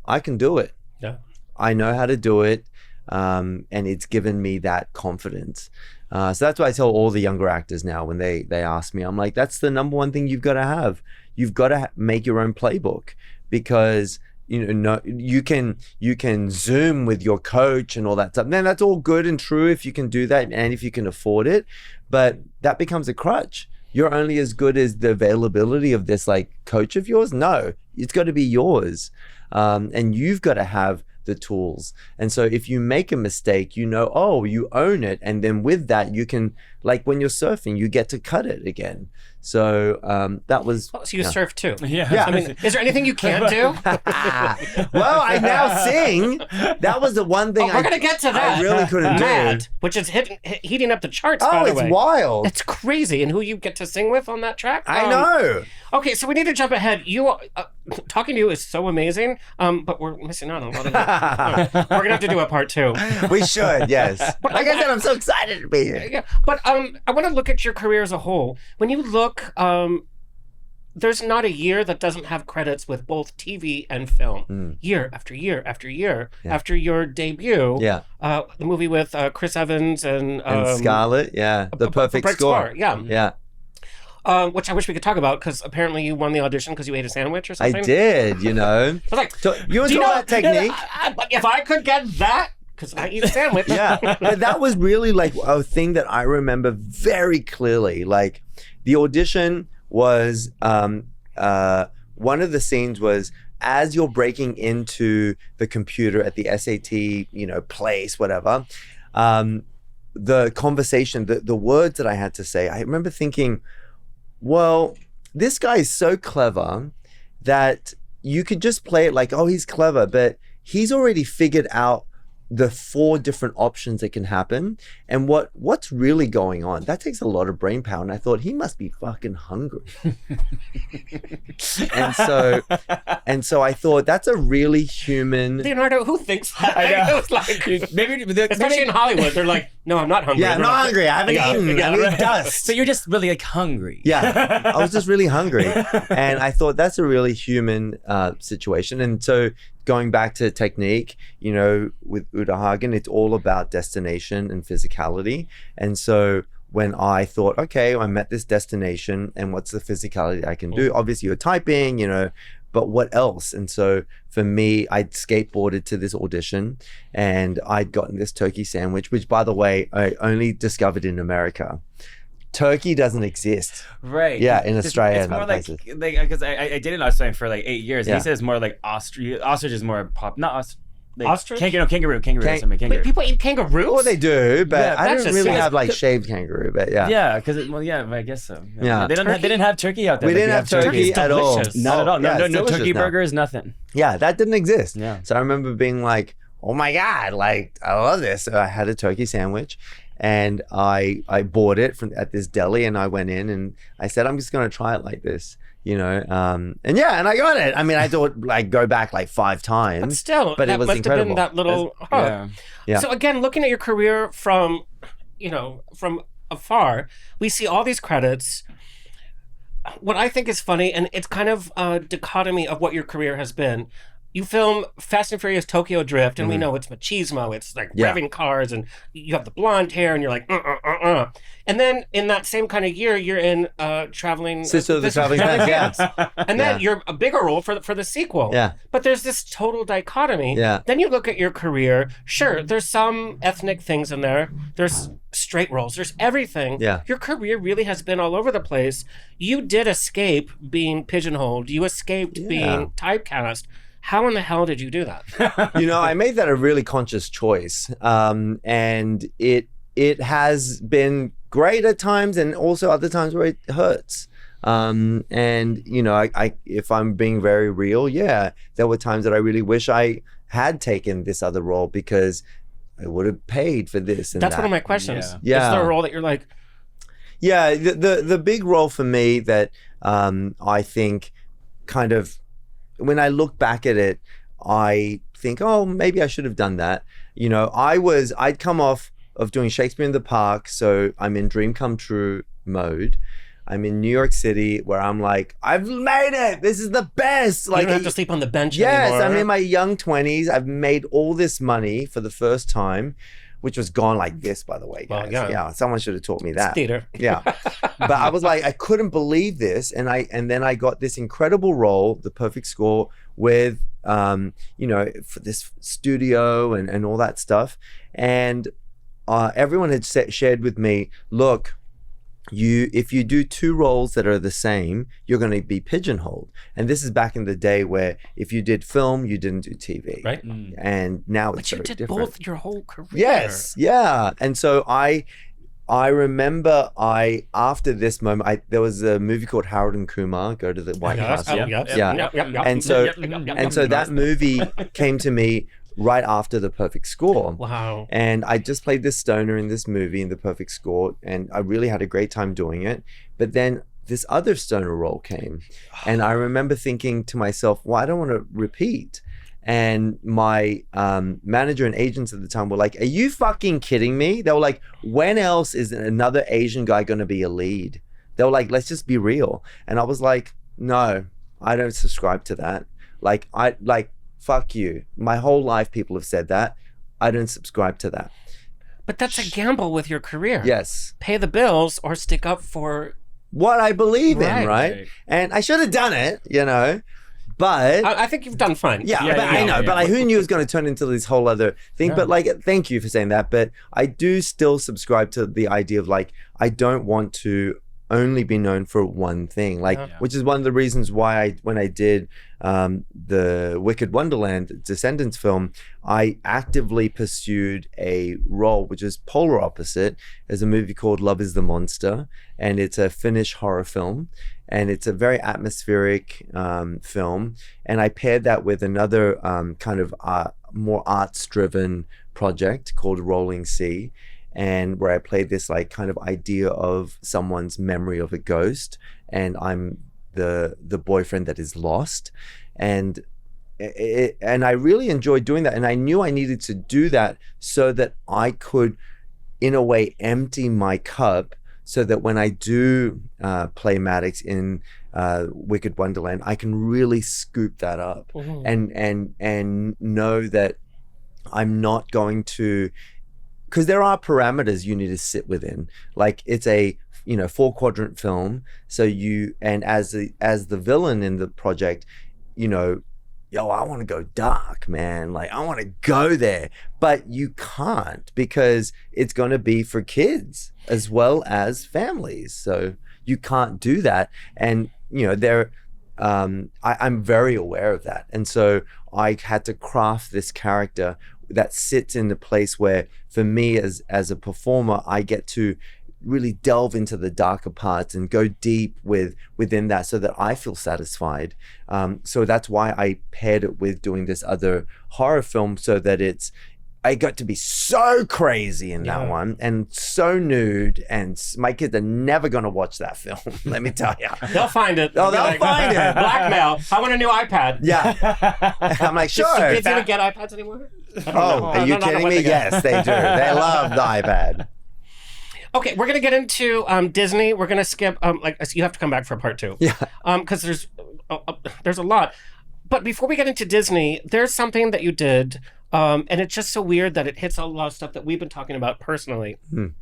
I can do it. Yeah, I know how to do it, and it's given me that confidence. So that's why I tell all the younger actors now when they ask me, I'm like, that's the number one thing you've got to have. You've got to make your own playbook, because you know, you can Zoom with your coach and all that stuff. Then that's all good and true if you can do that and if you can afford it, but that becomes a crutch. You're only as good as the availability of this like coach of yours. No, it's got to be yours, and you've got to have the tools. And so if you make a mistake, you know, oh, you own it, and then with that you can, like when you're surfing, you get to cut it again. So that was. Oh, so you surf too? Yeah. I mean, is there anything you can't do? Well, I now sing. That was the one thing. We're gonna get to that. I really couldn't do. Which is heating up the charts. Oh, by the it's way. wild. It's crazy, and who you get to sing with on that track. I know. Okay, so we need to jump ahead. You talking to you is so amazing, but we're missing out on a lot of it. We're gonna have to do a part 2. We should, yes. But like I said, I'm so excited to be here. Yeah, but I want to look at your career as a whole. When you look, there's not a year that doesn't have credits with both TV and film. Year after year after year after your debut. Yeah. The movie with Chris Evans and Scarlett. Yeah. The Perfect Score. Yeah. Yeah. Which I wish we could talk about, because apparently you won the audition because you ate a sandwich or something. I did, you know. I was like, so, you want to talk about technique? If I could get that, because I eat a sandwich. Yeah, but that was really like a thing that I remember very clearly. Like the audition was, one of the scenes was as you're breaking into the computer at the SAT, you know, place, whatever, the conversation, the words that I had to say, I remember thinking, well, this guy is so clever that you could just play it like, oh, he's clever, but he's already figured out the 4 different options that can happen, and what's really going on. That takes a lot of brain power. And I thought, he must be fucking hungry. and so I thought, that's a really human. Leonardo, who thinks that? I know. It was like, maybe especially in Hollywood, they're like, no, I'm not hungry. Yeah, I'm not hungry. I haven't eaten. I mean, dust. So you're just really like hungry. Yeah, I was just really hungry, and I thought that's a really human situation. And so going back to technique, with Uta Hagen, it's all about destination and physicality. And so when I thought, okay, I'm at this destination, and what's the physicality I can do? Obviously, you're typing, but what else? And so for me, I'd skateboarded to this audition, and I'd gotten this turkey sandwich, which, by the way, I only discovered in America. Turkey doesn't exist. Right. Yeah, in Australia. It's more like, because I dated an Australian for like 8 years. And he says more like ostrich. Ostrich is more pop. Not ostrich. Ostrich? Kangaroo. Wait, Kangaroo. People eat kangaroos? Well, they do, but Yeah, I that's don't just really size. have like shaved kangaroo, but yeah. Yeah, because I guess so. Yeah. They didn't have turkey out there. We like didn't have turkey Turkey's at all. delicious. Not at all. Yeah, No it's delicious turkey now. burgers, nothing. Yeah, that didn't exist. Yeah. So I remember being like, oh my God, like, I love this. So I had a turkey sandwich, and I bought it at this deli, and I went in and I said, I'm just going to try it like this, and I got it. I mean, I thought like go back like 5 times. But still, But it that was must incredible. have been that little hook. Yeah. So again, looking at your career from afar, we see all these credits. What I think is funny, and it's kind of a dichotomy of what your career has been. You film Fast and Furious Tokyo Drift, and we know it's machismo. It's like revving cars, and you have the blonde hair, and you're like, And then in that same kind of year, you're in Traveling... Sister of the Traveling Pants, yeah. And then you're a bigger role for the sequel. Yeah. But there's this total dichotomy. Yeah. Then you look at your career. Sure, there's some ethnic things in there. There's straight roles. There's everything. Yeah. Your career really has been all over the place. You did escape being pigeonholed. You escaped being typecast. How in the hell did you do that? I made that a really conscious choice. And it has been great at times, and also other times where it hurts. I if I'm being very real, there were times that I really wish I had taken this other role, because I would have paid for this and That's that. one of my questions. Yeah. Is there a role that you're like... Yeah, the big role for me that I think kind of, when I look back at it, I think, oh, maybe I should have done that. I'd come off of doing Shakespeare in the Park, so I'm in dream come true mode. I'm in New York City, where I'm like, I've made it. This is the best. Like, you don't have to sleep on the bench yes, anymore. I'm in my young 20s. I've made all this money for the first time, which was gone like this, by the way, guys. Well, yeah. Someone should have taught me that. It's theater. Yeah. But I was like, I couldn't believe this. And then I got this incredible role, The Perfect Score, with, for this studio and all that stuff. And everyone had shared with me, look, if you do 2 roles that are the same, you're going to be pigeonholed. And this is back in the day where if you did film, you didn't do TV. Right. And now But it's you very did different. both your whole career. Yes, yeah. And so I remember after this moment, there was a movie called Harold and Kumar, Go to the White Castle. Yeah. And so that movie came to me right after The Perfect Score. Wow. And I just played this stoner in this movie, in The Perfect Score, and I really had a great time doing it. But then this other stoner role came, and I remember thinking to myself, well, I don't want to repeat. And my manager and agents at the time were like, are you fucking kidding me? They were like, when else is another Asian guy going to be a lead? They were like, let's just be real. And I was like, no, I don't subscribe to that. Fuck you. My whole life people have said that. I don't subscribe to that. But that's a gamble with your career. Yes. Pay the bills or stick up for... what I believe in, Right. right? And I should have done it, but... I think you've done fine. I know. But who knew it was going to turn into this whole other thing? Yeah. But thank you for saying that. But I do still subscribe to the idea of I don't want to only be known for one thing, which is one of the reasons why when I did the Wicked Wonderland Descendants film, I actively pursued a role which is polar opposite. There's a movie called Love is the Monster, and it's a Finnish horror film, and it's a very atmospheric film, and I paired that with another kind of more arts-driven project called Rolling Sea, and where I played this kind of idea of someone's memory of a ghost, and I'm the boyfriend that is lost, and I really enjoyed doing that, and I knew I needed to do that so that I could, in a way, empty my cup, so that when I do play Maddox in Wicked Wonderland, I can really scoop that up, and know that I'm not going to because there are parameters you need to sit within. Like it's a 4-quadrant film, so as the villain in the project, I want to go dark, man. Like I want to go there, but you can't because it's going to be for kids as well as families. So you can't do that, and I'm very aware of that, and so I had to craft this character that sits in the place where, for me as a performer, I get to really delve into the darker parts and go deep within that, so that I feel satisfied. So that's why I paired it with doing this other horror film, so that I got to be so crazy in that one and so nude, and my kids are never going to watch that film. Let me tell you. They'll find it. Oh, they'll find it. Blackmail. I want a new iPad. Yeah. I'm like, sure. Do kids even get iPads anymore? Are you kidding me? Yes, they do. They love the iPad. Okay, we're gonna get into Disney. We're gonna skip. You have to come back for part 2. Yeah. Because there's a lot. But before we get into Disney, there's something that you did, and it's just so weird that it hits a lot of stuff that we've been talking about personally. You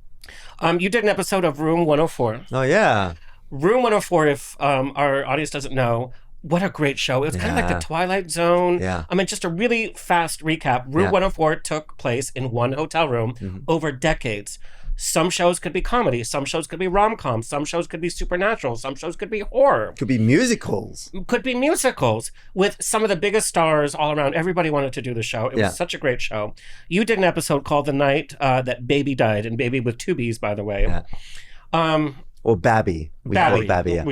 did an episode of Room 104. Oh yeah. Room 104. If our audience doesn't know, what a great show. It was kind of like the Twilight Zone. Yeah. I mean, just a really fast recap. Room 104 took place in one hotel room over decades. Some shows could be comedy. Some shows could be rom-com. Some shows could be supernatural. Some shows could be horror. Could be musicals. Could be musicals with some of the biggest stars all around. Everybody wanted to do the show. It was such a great show. You did an episode called The Night That Baby Died, and baby with 2 B's, by the way. Yeah. Or Babby. We call it Babby, yeah.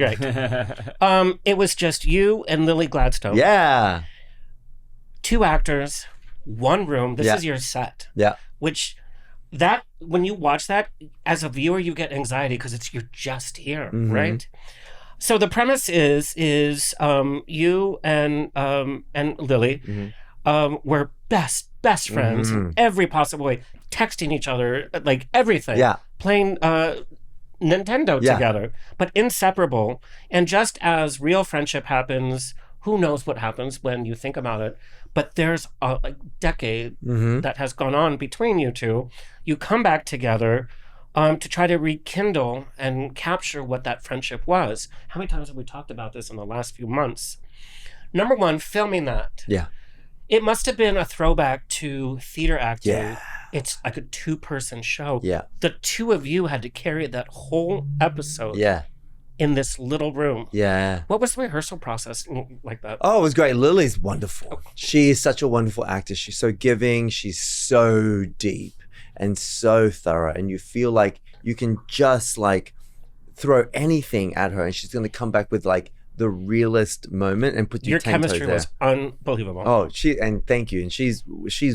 Right. It was just you and Lily Gladstone. Yeah. 2 actors, 1 room. This is your set. Yeah. Which... that when you watch that as a viewer, you get anxiety because you're just here, right? So the premise is you and Lily were best friends in every possible way, texting each other, like everything, playing Nintendo together, but inseparable. And just as real friendship happens, who knows what happens when you think about it? But there's a decade that has gone on between you two. You come back together to try to rekindle and capture what that friendship was. How many times have we talked about this in the last few months? Number 1, filming that. Yeah. It must have been a throwback to theater acting. Yeah. It's like a 2-person show. Yeah. The 2 of you had to carry that whole episode. Yeah. In this little room. Yeah. What was the rehearsal process like that? Oh, it was great. Lily's wonderful. She is such a wonderful actor. She's so giving. She's so deep and so thorough. And you feel like you can just throw anything at her and she's going to come back with the realest moment and put you 10 toes there. Your chemistry was unbelievable. Oh, thank you. And she's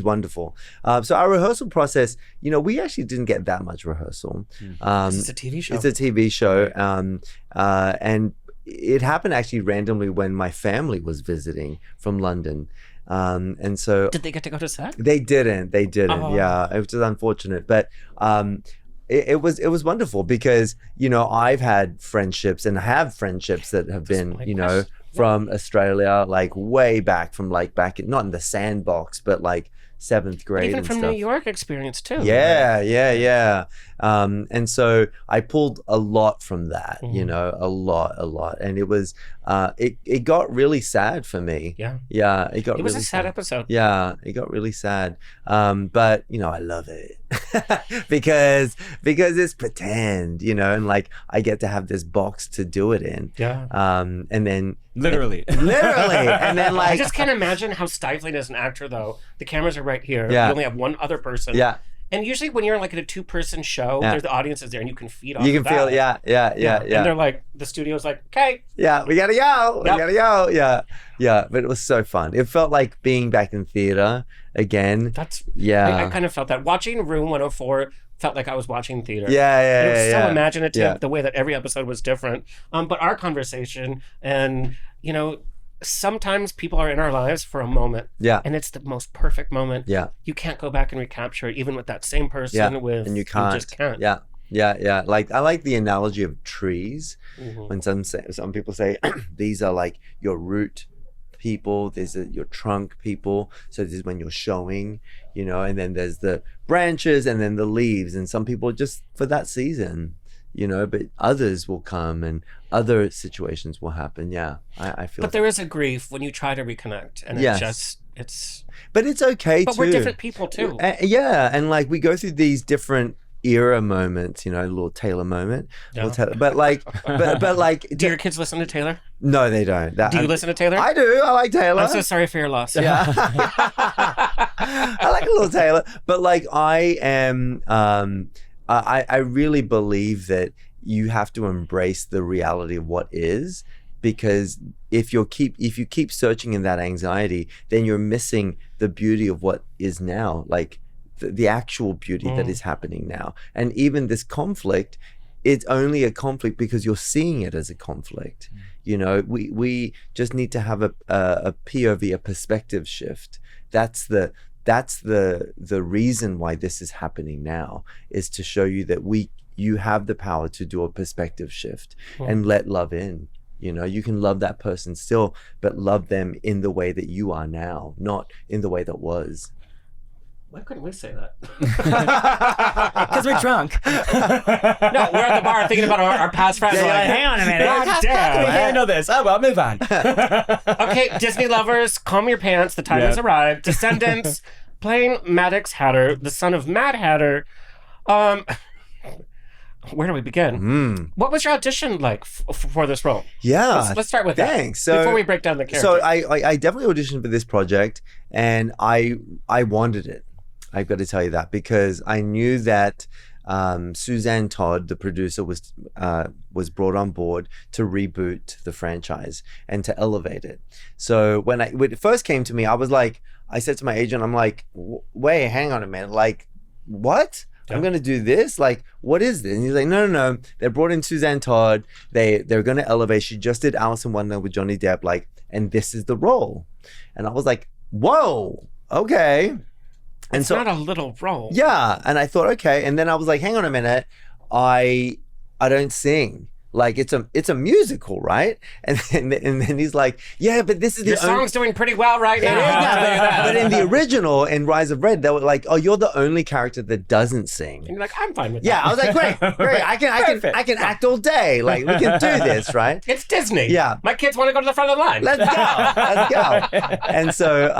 wonderful. So our rehearsal process, we actually didn't get that much rehearsal. It's a TV show. It's a TV show. And it happened actually randomly when my family was visiting from London. And so did they get to go to set? They didn't. Oh. Yeah, it was just unfortunate. But it was wonderful because I've had friendships and have friendships that have been from Australia, way back from back in, not in the sandbox, but 7th grade even and from stuff. New York experience too. Yeah. And so I pulled a lot from that, a lot, and it was it got really sad for me. Yeah, it got. It was really a sad episode. Yeah, it got really sad. But I love it because it's pretend, and I get to have this box to do it in. Yeah. And then Literally. and then I just can't imagine how stifling as an actor though. The cameras are right here. Yeah. You only have one other person. Yeah. And usually when you're in a 2-person show, there's the audience is there and you can feed off you can of that. feel yeah. And they're the studio's okay. Yeah, we gotta go. Yep. We gotta go. Yeah. But it was so fun. It felt like being back in theater again. I kind of felt that. Watching Room 104 felt like I was watching theater. Yeah. It was so imaginative, Yeah. the way that every episode was different. But our conversation and, sometimes people are in our lives for a moment. Yeah. And it's the most perfect moment. Yeah. You can't go back and recapture it, even with that same person. Yeah. And you can't. You just can't. Yeah. I like the analogy of trees. When some people say these are your root people, there's your trunk people. So this is when you're showing, you know, and then there's the branches and then the leaves. And some people just for that season, you know, but others will come and other situations will happen. Yeah, I feel. But there is a grief when you try to reconnect, and it's. But it's okay but too. But we're different people too. Yeah, and like we go through these different era moments, you know, a little Taylor moment. Yeah. But like, but like, do your kids listen to Taylor? No, they don't. Do you listen to Taylor? I do. I like Taylor. I'm so sorry for your loss. Yeah. I like a little Taylor, but like I am. I really believe that you have to embrace the reality of what is, because if you keep searching in that anxiety, then you're missing the beauty of what is now, like the actual beauty that is happening now. And even this conflict, it's only a conflict because you're seeing it as a conflict. You know, we just need to have a POV, a perspective shift. That's the reason why this is happening now, is to show you that you have the power to do a perspective shift and let love in. You know, you can love that person still, but love them in the way that you are now, not in the way that was. Why couldn't we say that? Because we're drunk. No, we're at the bar thinking about our past friends. Yeah, like, hang on a minute. God damn. We handle this. Oh, well, move on. Okay, Disney lovers, calm your pants. The time has arrived. Descendants, playing Maddox Hatter, the son of Mad Hatter. Where do we begin? What was your audition like for this role? Yeah, let's start with thanks. that before we break down the character. So I definitely auditioned for this project, and I wanted it. I've got to tell you that, because I knew that Suzanne Todd, the producer, was brought on board to reboot the franchise and to elevate it. So when it first came to me, I said to my agent, I'm like, wait, hang on a minute, like, what? Yeah. I'm gonna do this? Like, what is this? And he's like, no. They brought in Suzanne Todd. They're gonna elevate. She just did Alice in Wonderland with Johnny Depp, like, and this is the role. And I was like, whoa, okay. And it's not a little role. Yeah. And I thought, okay. And then I was like, hang on a minute. I don't sing. Like, it's a musical, right? And then he's like, yeah, but this is your song's doing pretty well right now. But in the original, in Rise of Red, they were like, oh, you're the only character that doesn't sing. And you're like, I'm fine with that. Yeah, I was like, great. I can act all day. Like, we can do this, right? It's Disney. Yeah. My kids want to go to the front of the line. Let's go. And so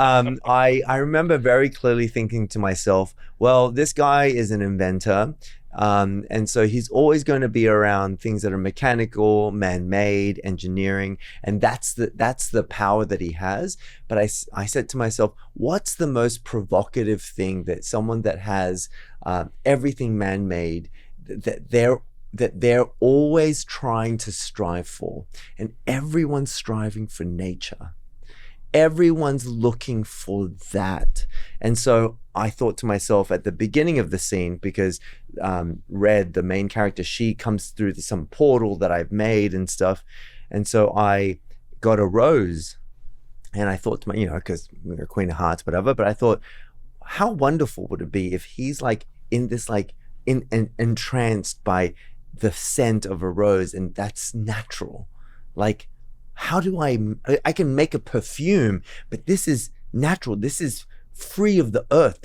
I remember very clearly thinking to myself, well, this guy is an inventor. And so he's always going to be around things that are mechanical, man-made, engineering, and that's the power that he has. But I said to myself, what's the most provocative thing that someone that has everything man-made, that they're always trying to strive for, and everyone's striving for nature. Everyone's looking for that. And so I thought to myself at the beginning of the scene, because Red, the main character, she comes through some portal that I've made and stuff. And so I got a rose, and I thought to my, because we're Queen of Hearts, whatever, but I thought, how wonderful would it be if he's like in this, like entranced by the scent of a rose, and that's natural. Like, how do I can make a perfume, but this is natural. This is free of the earth.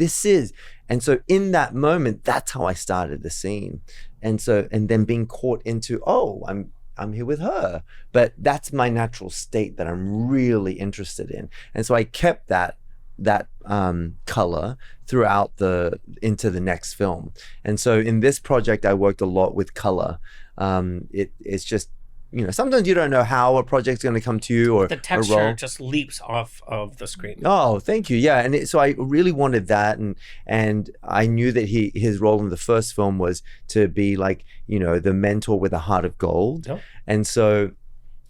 And so in that moment, that's how I started the scene. And then being caught into, oh, I'm here with her, but that's my natural state that I'm really interested in. And so I kept that color throughout into the next film. And so in this project, I worked a lot with color. It's just, sometimes you don't know how a project's going to come to you, or the texture just leaps off of the screen. Oh, thank you. Yeah. And so I really wanted that. And I knew that his role in the first film was to be like, the mentor with a heart of gold. Yep. And so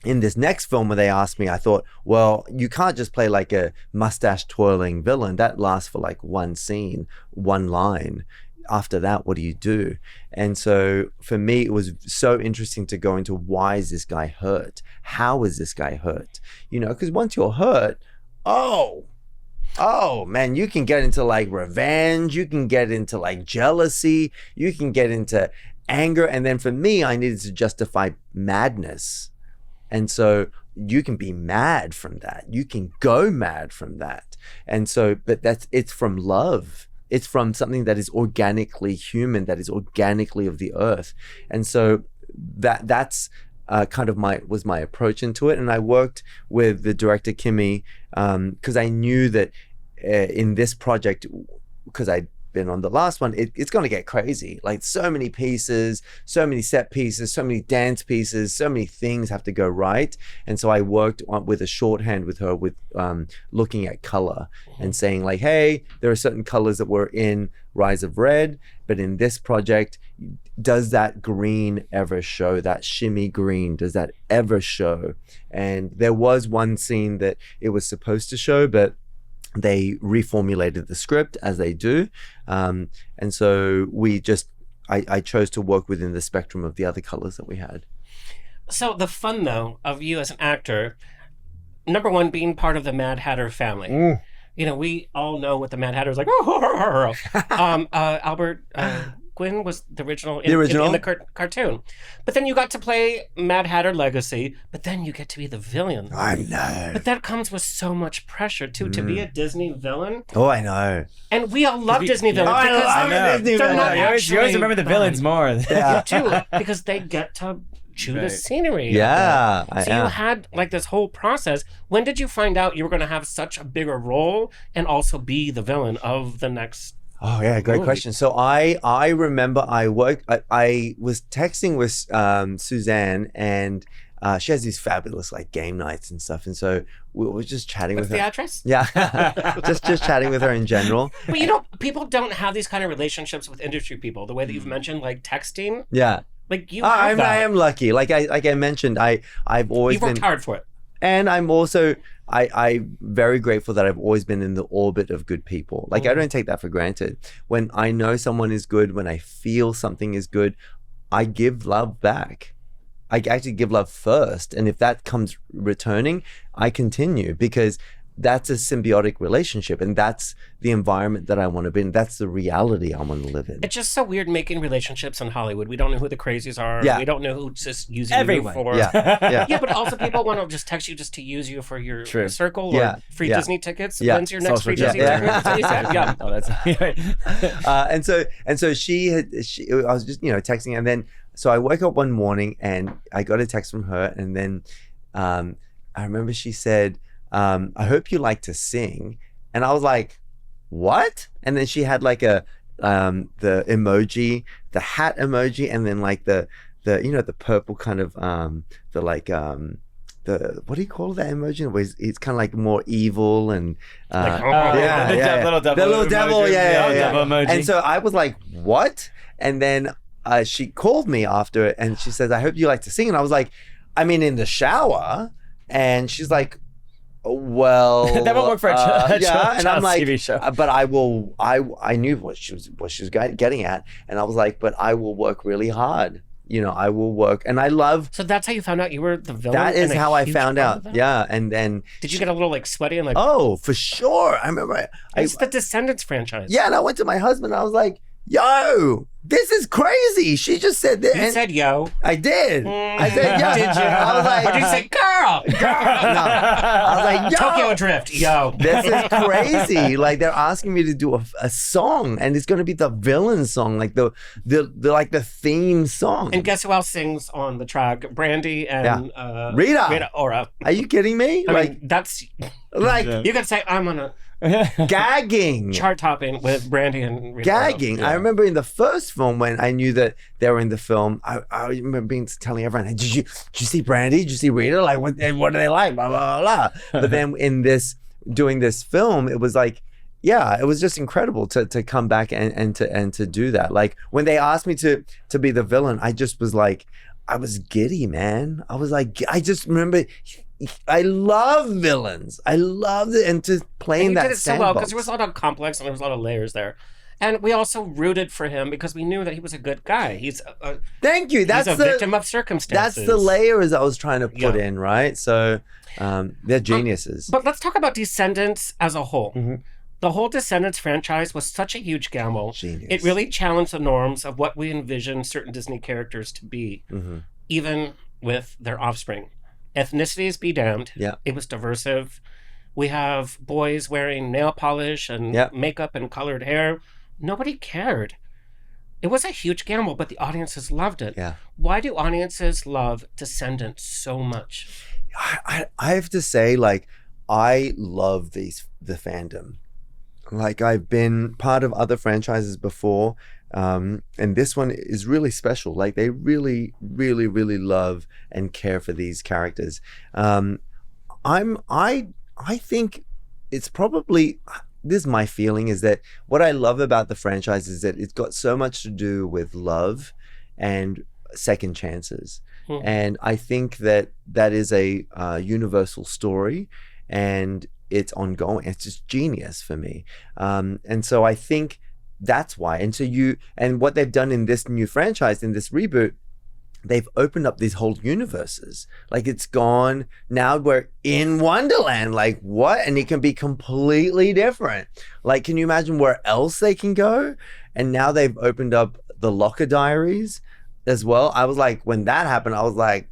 in this next film where they asked me, I thought, well, you can't just play like a mustache twirling villain. That lasts for like one scene, one line. After that, what do you do? And so for me, it was so interesting to go into, why is this guy hurt? How is this guy hurt? Because once you're hurt, oh man, you can get into like revenge, you can get into like jealousy, you can get into anger. And then for me, I needed to justify madness. And so you can be mad from that. You can go mad from that. And so, but it's from love. It's from something that is organically human, that is organically of the earth. And so that's kind of my approach into it. And I worked with the director Kimmy because I knew that in this project, because I'd been on the last one, it's going to get crazy. Like so many pieces, so many set pieces, so many dance pieces, so many things have to go right. And so I worked with a shorthand with her with looking at color and saying like, hey, there are certain colors that were in Rise of Red, but in this project, does that green ever show? That shimmy green, does that ever show? And there was one scene that it was supposed to show, but they reformulated the script as they do. And so I chose to work within the spectrum of the other colors that we had. So the fun, though, of you as an actor, number one, being part of the Mad Hatter family. You know, we all know what the Mad Hatter is like. Albert Gwynn was the original in the cartoon. But then you got to play Mad Hatter Legacy, but then you get to be the villain. I know. But that comes with so much pressure, too, to be a Disney villain. Oh, I know. And we all love Disney villains. I know. You always remember the villains more. Yeah, too, because they get to chew the scenery. Yeah. So you had like this whole process. When did you find out you were going to have such a bigger role and also be the villain of the next? Oh yeah, great question. So I remember I was texting with Suzanne, and she has these fabulous like game nights and stuff, and so we were just chatting with her. What's the address? Yeah, just chatting with her in general. But you know, people don't have these kind of relationships with industry people the way that you've mentioned, like texting. Yeah, like you. I am lucky. Like I mentioned, I've always worked hard for it. And I'm also, I'm very grateful that I've always been in the orbit of good people. Like, I don't take that for granted. When I know someone is good, when I feel something is good, I give love back. I actually give love first. And if that comes returning, I continue, because that's a symbiotic relationship, and that's the environment that I want to be in. That's the reality I want to live in. It's just so weird making relationships in Hollywood. We don't know who the crazies are. Yeah. We don't know who's just using Everyone. you for. Yeah. Yeah, but also people want to just text you just to use you for your circle or Yeah. free Yeah. Disney tickets. Yeah. When's your next free Social Disney media. ticket? Yeah. Oh, that's and so she I was just texting, and then so I woke up one morning and I got a text from her, and then I remember she said, I hope you like to sing. And I was like, what? And then she had like the emoji, the hat emoji, and then like the the purple kind of the what do you call that emoji? It's kind of like more evil and little devil emoji. Devil emoji. And so I was like, what? And then she called me after it, and she says, I hope you like to sing. And I was like, I mean, in the shower. And she's like, well, that won't work for a and I'm like, TV show. But I will. I knew what she was getting at, and I was like, but I will work really hard. I will work, and I love. So that's how you found out you were the villain? That is how I found out. That? Yeah, and then. Did you get a little like sweaty and like? Oh, for sure. I remember. It's the Descendants franchise. Yeah, and I went to my husband. And I was like, "Yo, this is crazy." She just said this. You said yo. I did. I said yo. Did you? I was like, or did you say girl? No. I was like, yo. Tokyo Drift, yo. This is crazy. Like, they're asking me to do a song, and it's going to be the villain song, like the theme song. And guess who else sings on the track? Brandy and Rita Ora. Are you kidding me? I mean, that's like you could say I'm on a gagging. chart topping with Brandy and Rita Gagging. Ora. I remember in the first film when I knew that they were in the film, I remember telling everyone, hey, did you see Brandy? Did you see Rita? Like, what are they like? Blah, blah, blah. But then doing this film, it was like, yeah, it was just incredible to come back and to do that. Like, when they asked me to be the villain, I just was like, I was giddy, man. I was like, I just remember, I love villains. I loved it, and to playing and that did it so well sandbox. because there was a lot of complex and there was a lot of layers there. And we also rooted for him because we knew that he was a good guy. He's Thank you. That's he's a victim of circumstances. That's the layers I was trying to put in, right? So they're geniuses. But let's talk about Descendants as a whole. Mm-hmm. The whole Descendants franchise was such a huge gamble. Genius. It really challenged the norms of what we envision certain Disney characters to be, even with their offspring. ethnicities be damned. Yeah. It was diversive. We have boys wearing nail polish and makeup and colored hair. Nobody cared. It was a huge gamble, but the audiences loved it. Yeah. Why do audiences love Descendants so much? I have to say, like, I love the fandom. Like, I've been part of other franchises before, and this one is really special. Like, they really, really, really love and care for these characters. I think it's probably, this is my feeling, is that what I love about the franchise is that it's got so much to do with love and second chances. And I think that is a universal story, and it's ongoing. It's just genius for me. And so I think that's why. And so and what they've done in this new franchise, in this reboot, they've opened up these whole universes. Like, it's gone, now we're in Wonderland. Like, what? And it can be completely different. Like, can you imagine where else they can go? And now they've opened up the Locker Diaries as well. I was like, when that happened, I was like,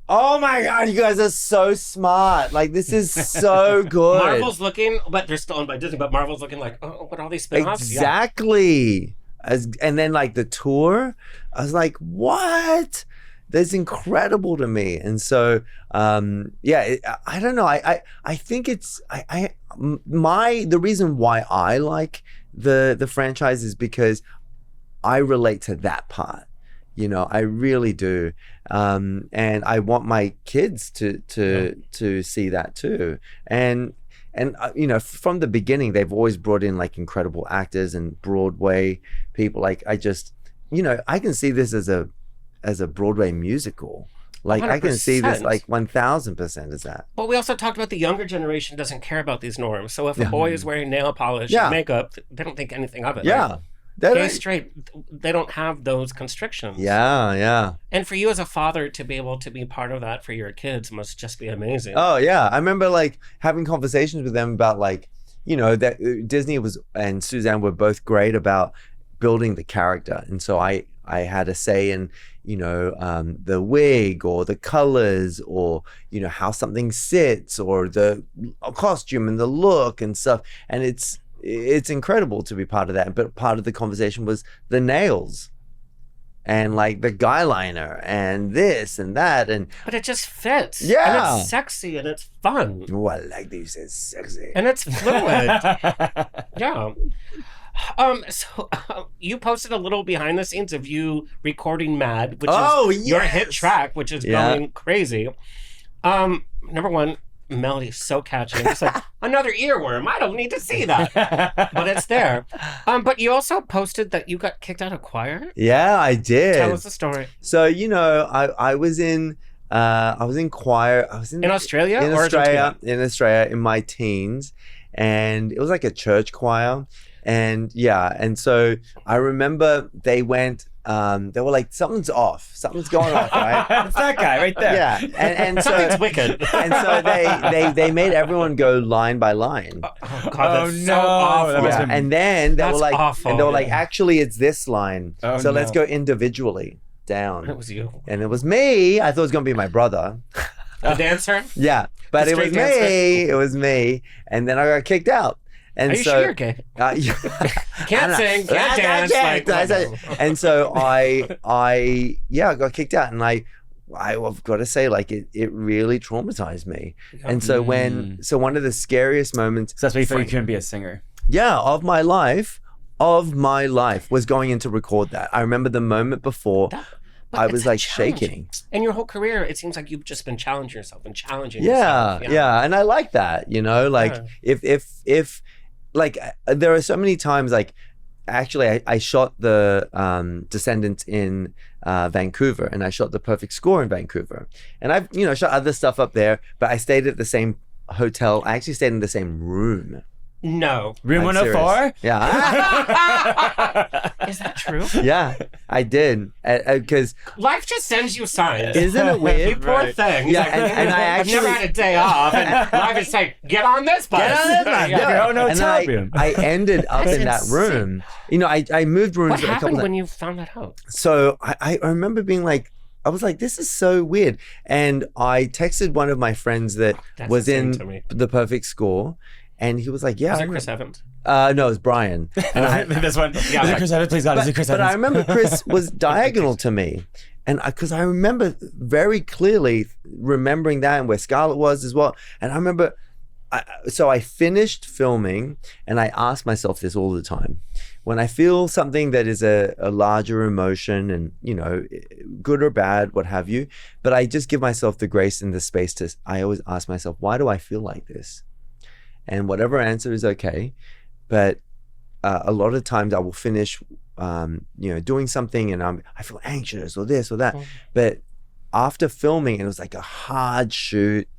oh my God, you guys are so smart. Like, this is so good. Marvel's looking, but they're still owned by Disney, but Marvel's looking like, oh, what all these spin-offs? Exactly. And then, like, the tour, I was like, what? That's incredible to me. And so, I don't know. I think it's, the reason why I like the franchise is because I relate to that part. You know, I really do. And I want my kids to see that too. And you know, from the beginning, they've always brought in like incredible actors and Broadway people. Like, I just, you know, I can see this as a Broadway musical. Like, 100%. I can see this like 1000% as that. But we also talked about the younger generation doesn't care about these norms. So if a boy is wearing nail polish and makeup, they don't think anything of it. Yeah. Right? Gay, straight, they don't have those constrictions. Yeah. And for you as a father to be able to be part of that for your kids must just be amazing. Oh yeah, I remember like having conversations with them about, like, you know, that Disney and Suzanne were both great about building the character, and so I had a say in, you know, the wig or the colors, or, you know, how something sits, or the costume and the look and stuff, and it's incredible to be part of that. But part of the conversation was the nails and like the guy liner and this and that, but it just fits. Yeah, and it's sexy and it's fun. Oh, I like these. It's sexy and it's fluid. Yeah. So you posted a little behind the scenes of you recording "Mad," which is your hit track, which is going crazy. Number one, melody is so catchy. It's like another earworm. I don't need to see that, but it's there. But you also posted that you got kicked out of choir. Yeah, I did. Tell us the story. So, you know, I was in choir. I was in Australia in or Australia, Argentina? in Australia in my teens, and it was like a church choir. And so I remember they were like, something's off, something's going off, right? It's that guy right there. Yeah, and so Something's wicked. And so they made everyone go line by line. Oh God, that's so awful. That And then they were like, awful. and they were like, actually, it's this line. Oh, so no. let's go individually down. It was you. And it was me. I thought it was gonna be my brother. The dancer? Yeah, but The it was straight dancer? me. It was me. And then I got kicked out. And Are you so, sure you're gay? Yeah. Can't sing, can't dance. And so I got kicked out, and I've got to say, like, it really traumatized me. And so one of the scariest moments, So that's why you thought you couldn't be a singer. of my life was going in to record that. I remember the moment before. But I it's was a like challenge. shaking. And your whole career, it seems like you've just been challenging yourself and challenging yourself. Yeah. And I like that, you know, like if like there are so many times, like, actually I shot the Descendants in Vancouver, and I shot The Perfect Score in Vancouver, and I've, you know, shot other stuff up there, but I stayed at the same hotel. I actually stayed in the same room. No. Room I'm 104? serious. Yeah. Is that true? Yeah, I did. Because Life just sends you signs. isn't it You weird? poor thing. Yeah, Like, and I I've never actually- had a day off, and life is saying, get on this bus. Get on this bus. Yeah. Your own And hotel then room. I ended up That's in that insane. room. You know, I moved rooms What a couple happened of when you found that out? So I remember being like, I was like, this is so weird. And I texted one of my friends that was in The Perfect Score, and he was like, yeah. Was it Chris Evans? No, it was Brian. And this one. Yeah, is it Chris Evans? Please God, is it Chris Evans? But I remember Chris was diagonal to me. And because I remember very clearly remembering that and where Scarlett was as well. And I remember, so I finished filming and I ask myself this all the time. When I feel something that is a larger emotion and, you know, good or bad, what have you, but I just give myself the grace and the space to, I always ask myself, why do I feel like this? And whatever answer is okay. But a lot of times I will finish, you know, doing something and I feel anxious or this or that. But after filming, and it was like a hard shoot,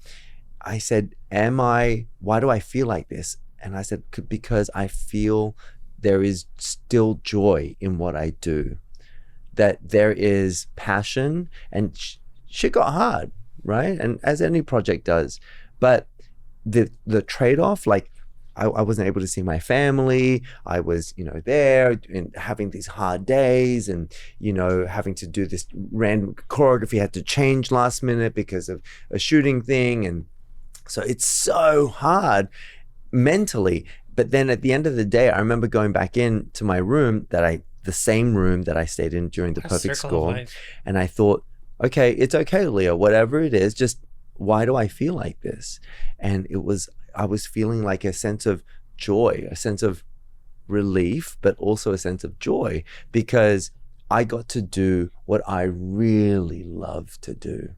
I said, why do I feel like this? And I said, because I feel there is still joy in what I do, that there is passion, and shit got hard, right? And as any project does, but the trade-off, like I wasn't able to see my family. I was, you know, there and having these hard days and, you know, having to do this random choreography had to change last minute because of a shooting thing. And so it's so hard mentally. But then at the end of the day, I remember going back in to my room the same room that I stayed in during The Perfect Score. And I thought, okay, it's okay, Leo, whatever it is, just why do I feel like this? And I was feeling like a sense of joy, a sense of relief, but also a sense of joy because I got to do what I really love to do.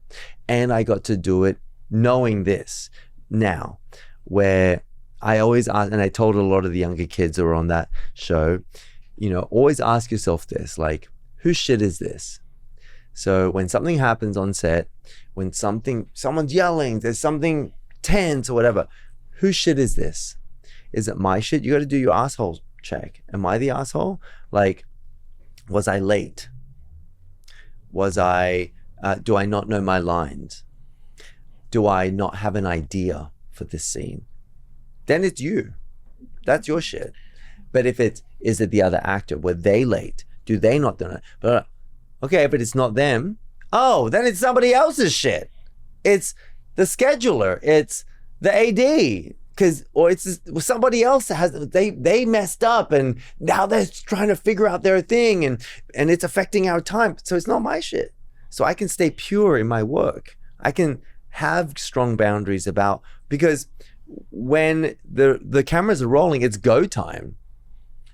And I got to do it knowing this now, where I always ask, and I told a lot of the younger kids who were on that show, you know, always ask yourself this, like, whose shit is this? So when something happens on set, when someone's yelling, there's something tense or whatever, whose shit is this? Is it my shit? You got to do your asshole check. Am I the asshole? Like, was I late? Do I not know my lines? Do I not have an idea for this scene? Then it's you. That's your shit. But if is it the other actor? Were they late? Do they not do it? But okay, but it's not them. Oh, then it's somebody else's shit. It's the scheduler. It's the AD. Or it's somebody else that they messed up and now they're trying to figure out their thing and it's affecting our time. So it's not my shit. So I can stay pure in my work. I can have strong boundaries because when the cameras are rolling, it's go time.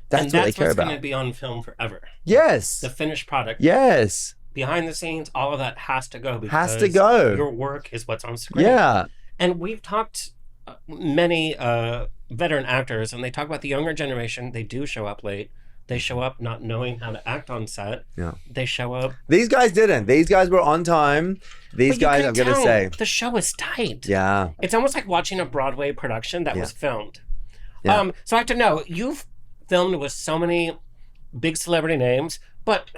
That's what they care about. That's going to be on film forever. Yes. The finished product. Yes. Behind the scenes, all of that has to go. Has to go. Your work is what's on screen. Yeah. And we've talked many veteran actors, and they talk about the younger generation. They do show up late. They show up not knowing how to act on set. Yeah. They show up. These guys didn't. These guys were on time. These guys, I'm going to say. The show is tight. Yeah. It's almost like watching a Broadway production that was filmed. Yeah. So I have to know, you've filmed with so many big celebrity names, but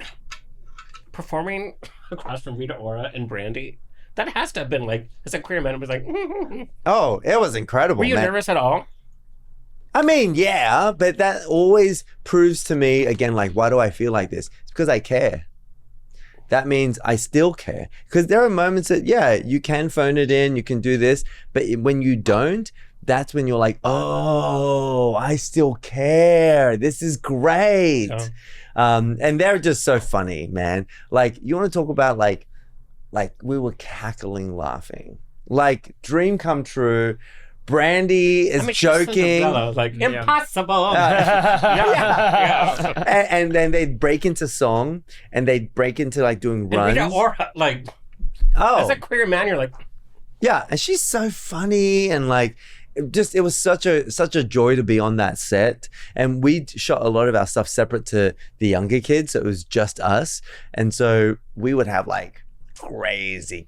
performing across from Rita Ora and Brandy, that has to have been like, as a queer man, it was like, oh, it was incredible. Were you nervous at all? I mean, yeah, but that always proves to me, again, like, why do I feel like this? It's because I care. That means I still care. Because there are moments that, yeah, you can phone it in, you can do this, but when you don't, that's when you're like, oh, I still care. This is great. Oh. And they're just so funny, man. Like, you want to talk about like we were cackling, laughing. Like, dream come true. Brandy is joking. Like, impossible. And then they'd break into song and they'd break into like doing runs. And Rita Ora, like, as a queer man, you're like, yeah, and she's so funny and like, it was such a joy to be on that set. And we shot a lot of our stuff separate to the younger kids, so it was just us. And so we would have like crazy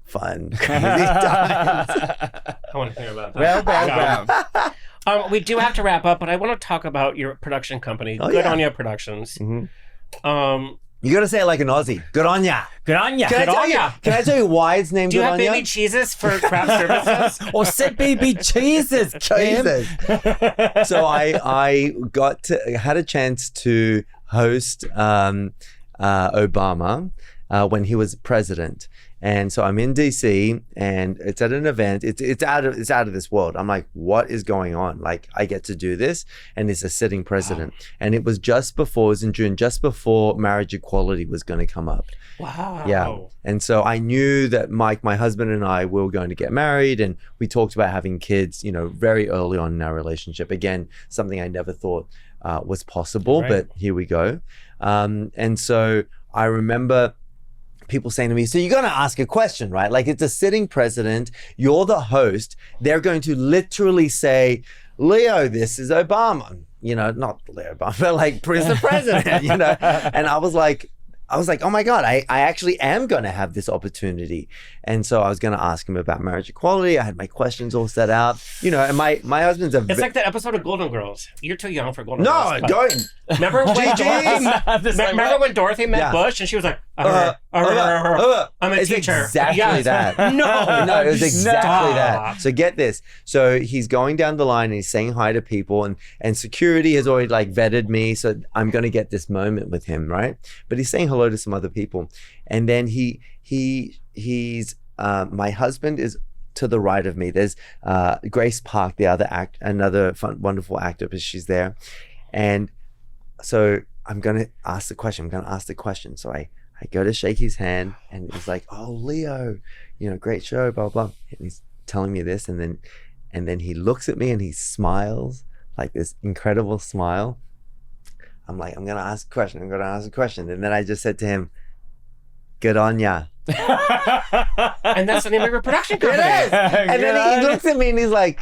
fun, crazy times. I want to hear about that. Well. We do have to wrap up, but I want to talk about your production company, Good On Ya Productions. Mm-hmm. You got to say it like an Aussie. Good on ya. Good on ya. Can I tell you why it's named Good On Ya? Do you have baby cheeses for craft services? Or said baby cheeses, Kim. So I had a chance to host Obama when he was president. And so I'm in DC and it's at an event. It's out of this world. I'm like, what is going on? Like, I get to do this, and it's a sitting president. Wow. And it was it was in June, just before marriage equality was going to come up. Wow. Yeah. And so I knew that Mike, my husband, and I were going to get married, and we talked about having kids, very early on in our relationship. Again, something I never thought was possible, right. But here we go. And so I remember people saying to me, so you're going to ask a question, right? Like, it's a sitting president, you're the host, they're going to literally say, Leo, this is Obama. Not Leo Obama, but like, the president, And I was like, oh my God, I actually am going to have this opportunity. And so I was going to ask him about marriage equality. I had my questions all set out, and my husband's It's like that episode of Golden Girls. You're too young for Golden Girls. No, don't. Remember when Dorothy met Bush and she was like, I'm a teacher. Exactly that. No, it was exactly that. So get this. So he's going down the line and he's saying hi to people, and security has already like vetted me. So I'm going to get this moment with him, right? But he's saying hello to some other people. And then he's my husband is to the right of me. There's Grace Park, another fun, wonderful actor, but she's there. And so I'm going to ask the question. So I go to shake his hand, and he's like, oh, Leo, great show, blah, blah. And he's telling me this. And then he looks at me and he smiles, like this incredible smile. I'm like, I'm going to ask a question. And then I just said to him, good on ya. And that's the name of your production company. It is. And then he looks at me and he's like,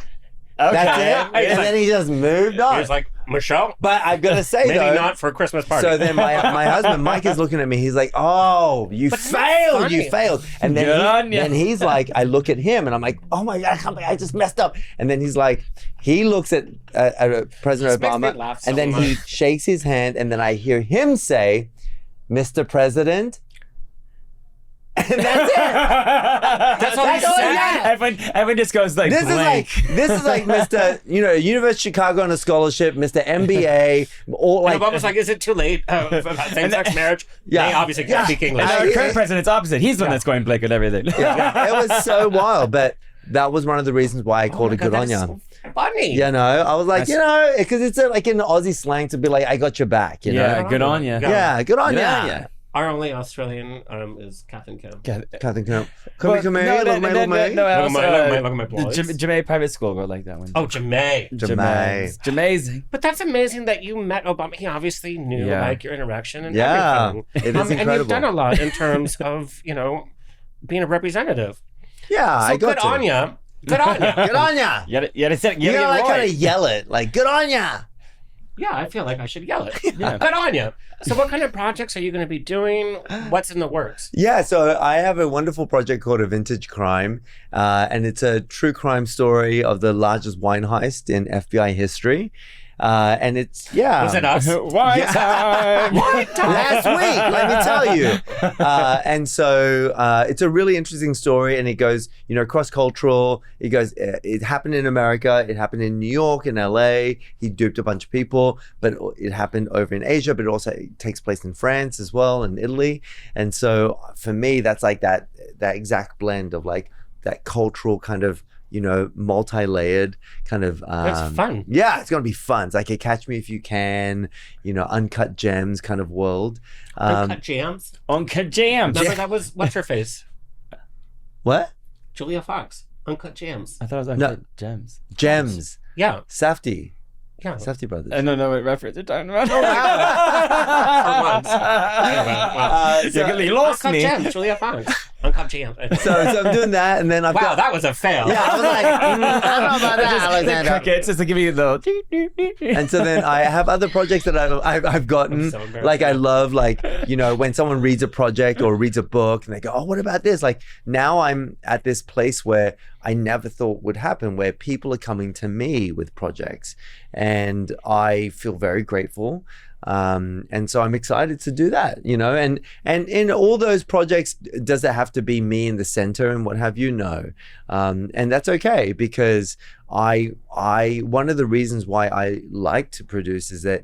okay. That's it. And then he just moved on. He was like, Michelle. But I've got to say, maybe not for a Christmas party. So then my husband, Mike, is looking at me. He's like, oh, you failed. And then he's like, I look at him and I'm like, oh my God, I can't believe I just messed up. And then he's like, he looks at President Obama, and then he shakes his hand, and then I hear him say, Mr. President. And that's it. That's all he said. Everyone just goes like, this is like Mr. University of Chicago on a scholarship, Mr. MBA, or like. Obama's like, is it too late about same-sex marriage? Yeah, they obviously can't speak English. And our current president's opposite. He's the one that's going Blake with everything. Yeah, it was so wild, but that was one of the reasons why I called it good on ya. Funny. I was like, because it's like in Aussie slang to be like, I got your back. Yeah, good on ya. Yeah, good on ya. Our only Australian is Catherine Kim. Catherine Kim. Look at my blogs. Jemay Private School wrote like that one. Oh, Jemay. Jamai's. But that's amazing that you met Obama. He obviously knew like your interaction and everything. It is incredible. And you've done a lot in terms of, being a representative. Yeah, so I got good on ya. Good on ya. Good on ya. You gotta like kind of yell it. Like, good on ya. Yeah, I feel like I should yell it. Yeah. Good on you. So what kind of projects are you going to be doing? What's in the works? Yeah, so I have a wonderful project called A Vintage Crime, and it's a true crime story of the largest wine heist in FBI history. And it's, Was it us? Wine time! Wine time! Last week, let me tell you. And so it's a really interesting story, and it goes, cross-cultural. It goes, it happened in America, it happened in New York, in LA. He duped a bunch of people, but it happened over in Asia, but it also takes place in France as well, and Italy. And so for me, that's like that exact blend of like that cultural kind of, multi-layered kind of it's fun. Yeah, it's gonna be fun. It's like a Catch Me If You Can, uncut gems kind of world. Uncut jams. Remember that was what's her face? What? Julia Fox. Uncut Jams. I thought it was Uncut Gems. Gems. Yeah. Safdie. Yeah. Safdie Brothers. I don't know what reference you're talking about. You lost me. Gems, Julia Fox. Uncut Gems. So I'm doing that, and then I've got... that was a fail. Yeah, I was like, I don't know about that, Alexander. Crickets, just to give you the... And so then I have other projects that I've gotten. So like, I love, when someone reads a project or reads a book, and they go, oh, what about this? Like, now I'm at this place where I never thought would happen, where people are coming to me with projects, and I feel very grateful. And so I'm excited to do that, and in all those projects, does it have to be me in the center and what have you? No. And that's okay, because one of the reasons why I like to produce is that,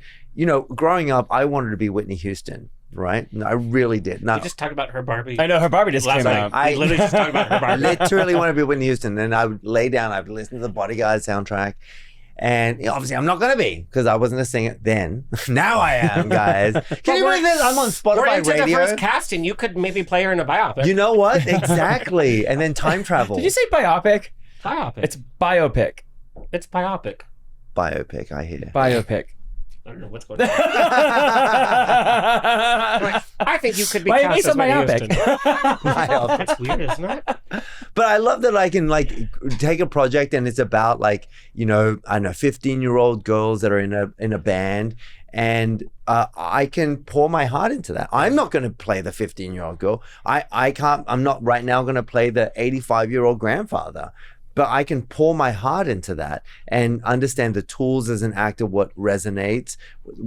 growing up, I wanted to be Whitney Houston. right? No, I really did. No, We just talked about her Barbie. I know her Barbie just Last came night. out. We literally just talked about her I Barbie. literally want to be Whitney Houston. And I would lay down, I would listen to the Bodyguard soundtrack. And obviously I'm not going to be because I wasn't a singer then. Now I am, guys. Can you believe this? I'm on We're Spotify into the radio. first casting. You could maybe play her in a biopic. You know what? Exactly. And then time travel. Did you say biopic? Biopic. It's biopic. It's biopic. Biopic, I hear. Biopic. I don't know what's going on. I think you could be Why cast is as it Whitney biopic? Houston. Biopic. That's weird, isn't it? But I love that I can like take a project and it's about like, you know, I know 15-year-old girls that are in a band, and I can pour my heart into that. I'm not going to play the 15-year-old girl. I'm not right now going to play the 85-year-old grandfather. But I can pour my heart into that and understand the tools as an actor, what resonates,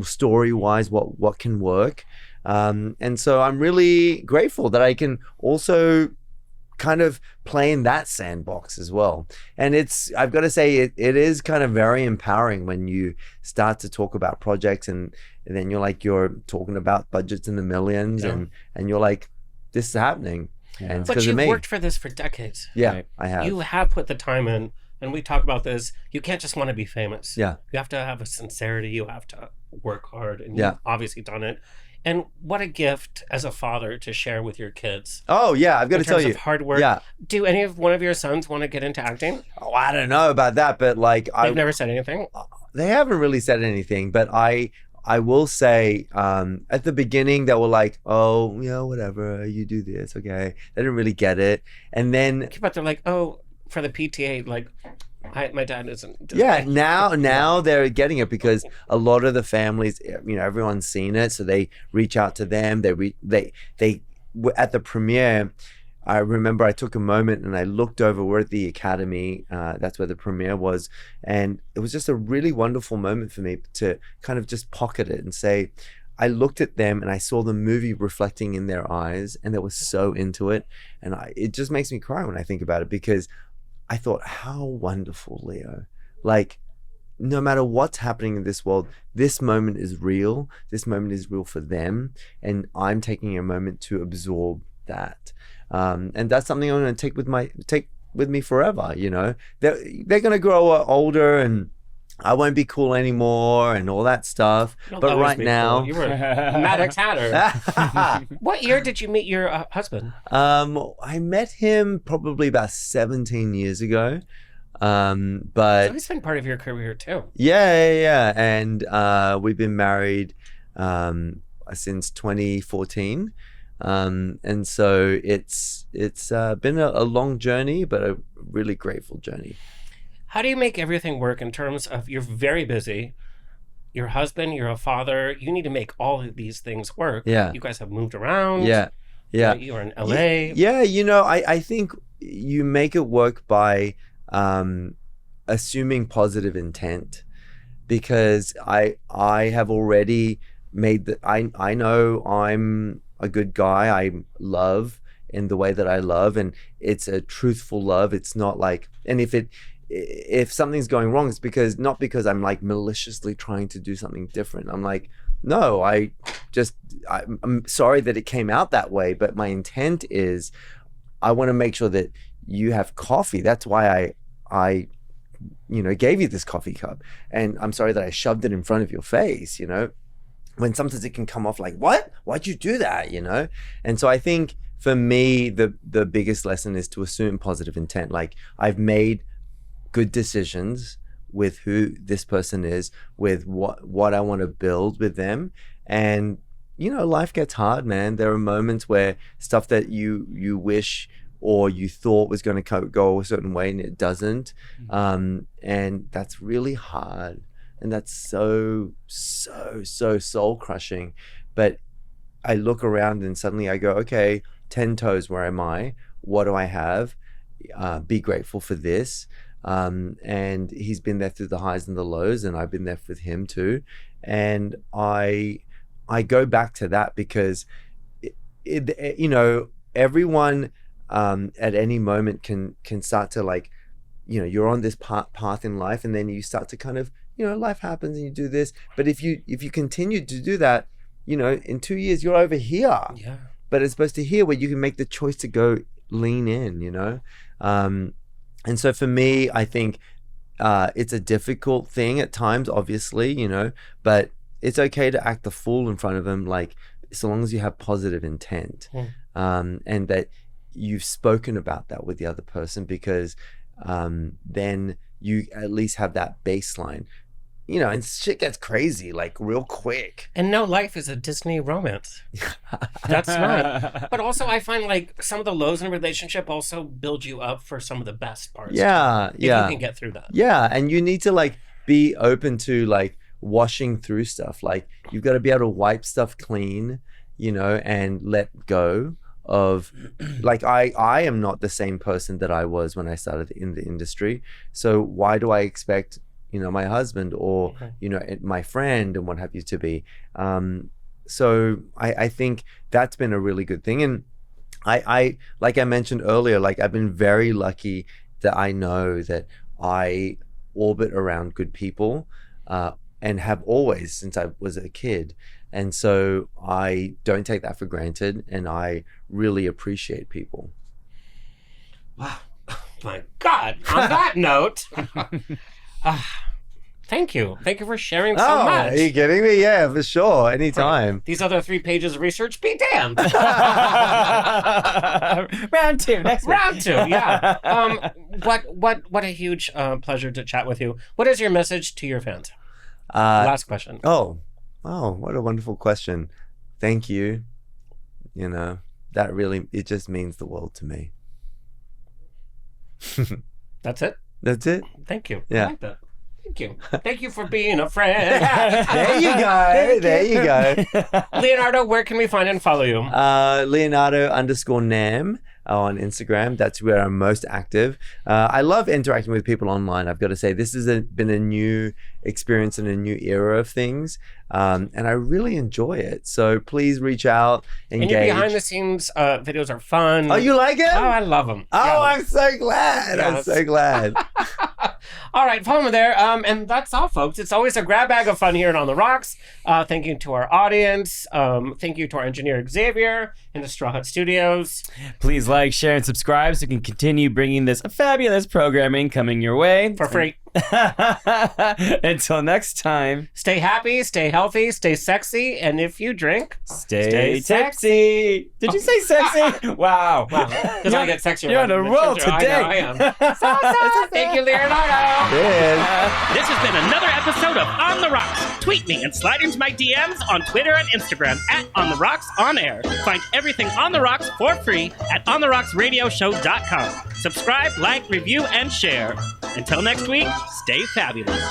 story-wise, what can work. And so I'm really grateful that I can also kind of play in that sandbox as well. And I've got to say, it is kind of very empowering when you start to talk about projects and then you're talking about budgets in the millions and you're like, this is happening. Yeah. And it's But 'cause of you've me. worked for this for decades. Yeah, Right. I have. You have put the time in, and we talk about this. You can't just want to be famous. Yeah. You have to have a sincerity. You have to work hard, and Yeah. you've obviously done it. And what a gift as a father to share with your kids. Oh yeah, I've got In to tell terms you. of hard work. Yeah. Do one of your sons want to get into acting? Oh, I don't know about that, but like They've never said anything. they haven't really said anything. But I will say at the beginning they were like, oh, you know, whatever, you do this, okay. They didn't really get it, and then But they're like, oh, for the PTA, like, my dad isn't. yeah, now they're getting it because a lot of the families, you know, everyone's seen it, so they reach out to them. They at the premiere. I remember I took a moment and I looked over. We're at the Academy. That's where the premiere was. And it was just a really wonderful moment for me to kind of just pocket it and say, I looked at them and I saw the movie reflecting in their eyes and they were so into it. And it just makes me cry when I think about it because I thought, how wonderful, Leo. Like, no matter what's happening in this world, this moment is real. This moment is real for them. And I'm taking a moment to absorb that. And that's something I'm going to take with me forever. You know, they're going to grow older, and I won't be cool anymore, and all that stuff. You'll But always right be now, cool. You were Maddox Hatter. What year did you meet your husband? I met him probably about 17 years ago. But So he's been part of your career too. yeah, and we've been married since 2014. And so it's been a long journey, but a really grateful journey. How do you make everything work in terms of you're very busy, you're a husband, you're a father, you need to make all of these things work. Yeah. You guys have moved around. Yeah. You're in LA. Yeah, you know, I think you make it work by assuming positive intent, because I have already made I know I'm a good guy. I love in the way that I love, and it's a truthful love. It's not like, and if something's going wrong, it's not because I'm like maliciously trying to do something different. I'm like, no, I'm sorry that it came out that way, but my intent is I want to make sure that you have coffee. That's why I gave you this coffee cup, and I'm sorry that I shoved it in front of your face, when sometimes it can come off like, what? Why'd you do that? And so I think for me, the biggest lesson is to assume positive intent. Like, I've made good decisions with who this person is, with what I want to build with them. And, life gets hard, man. There are moments where stuff that you wish or you thought was going to go a certain way and it doesn't. And that's really hard. And that's so soul crushing. But I look around and suddenly I go, okay, 10 toes, where am I? What do I have? Be grateful for this. And he's been there through the highs and the lows, and I've been there with him too. And I go back to that because everyone at any moment can start to, like, you're on this path in life, and then you start to kind of, life happens and you do this. But if you continue to do that, in 2 years you're over here. Yeah. But it's supposed to here where you can make the choice to go lean in, and so for me, I think it's a difficult thing at times, obviously, but it's okay to act the fool in front of him, like so long as you have positive intent, and that you've spoken about that with the other person, because then you at least have that baseline. And shit gets crazy like real quick. And no life is a Disney romance. That's right. But also I find like some of the lows in a relationship also build you up for some of the best parts. Yeah. If you can get through that. Yeah. And you need to like be open to like washing through stuff. Like you've got to be able to wipe stuff clean, and let go of like I am not the same person that I was when I started in the industry. So why do I expect my husband or my friend and what have you to be, so I think that's been a really good thing. And I like I mentioned earlier, like I've been very lucky that I know that I orbit around good people, and have always since I was a kid, and so I don't take that for granted, and I really appreciate people. Wow. Oh my God. On that note, thank you for sharing so much. Are you kidding me? Yeah, for sure, anytime. These other 3 pages of research, be damned. Round 2 next week. Round 2, yeah. What a huge pleasure to chat with you. What is your message to your fans? Last question. Oh, what a wonderful question. Thank you. That really, it just means the world to me. That's it? That's it. Thank you. Yeah. I like that. Thank you. Thank you for being a friend. There you go. There you go. Leonardo, where can we find and follow you? Leonardo_Nam on Instagram. That's where I'm most active. I love interacting with people online. I've got to say, this has been a new experience and a new era of things. And I really enjoy it. So please reach out, engage. And your behind the scenes videos are fun. Oh, you like it? Oh, I love them. Oh, Yeah. I'm so glad. I'm so glad. All right, follow me there. And that's all, folks. It's always a grab bag of fun here at On the Rocks. Thank you to our audience. Thank you to our engineer, Xavier, in the Straw Hut Studios. Please like, share, and subscribe so we can continue bringing this fabulous programming coming your way. For free. Until next time. Stay happy, stay healthy, stay sexy, and if you drink, stay tipsy. Did you say sexy? Wow. Because I get sexier. You're on a roll today. I am. Thank you, Leonardo. This has been another episode of On the Rocks. Tweet me and slide into my DMs on Twitter and Instagram at On the Rocks On Air. Find everything On the Rocks for free at ontherocksradioshow.com. Subscribe, like, review, and share. Until next week, stay fabulous.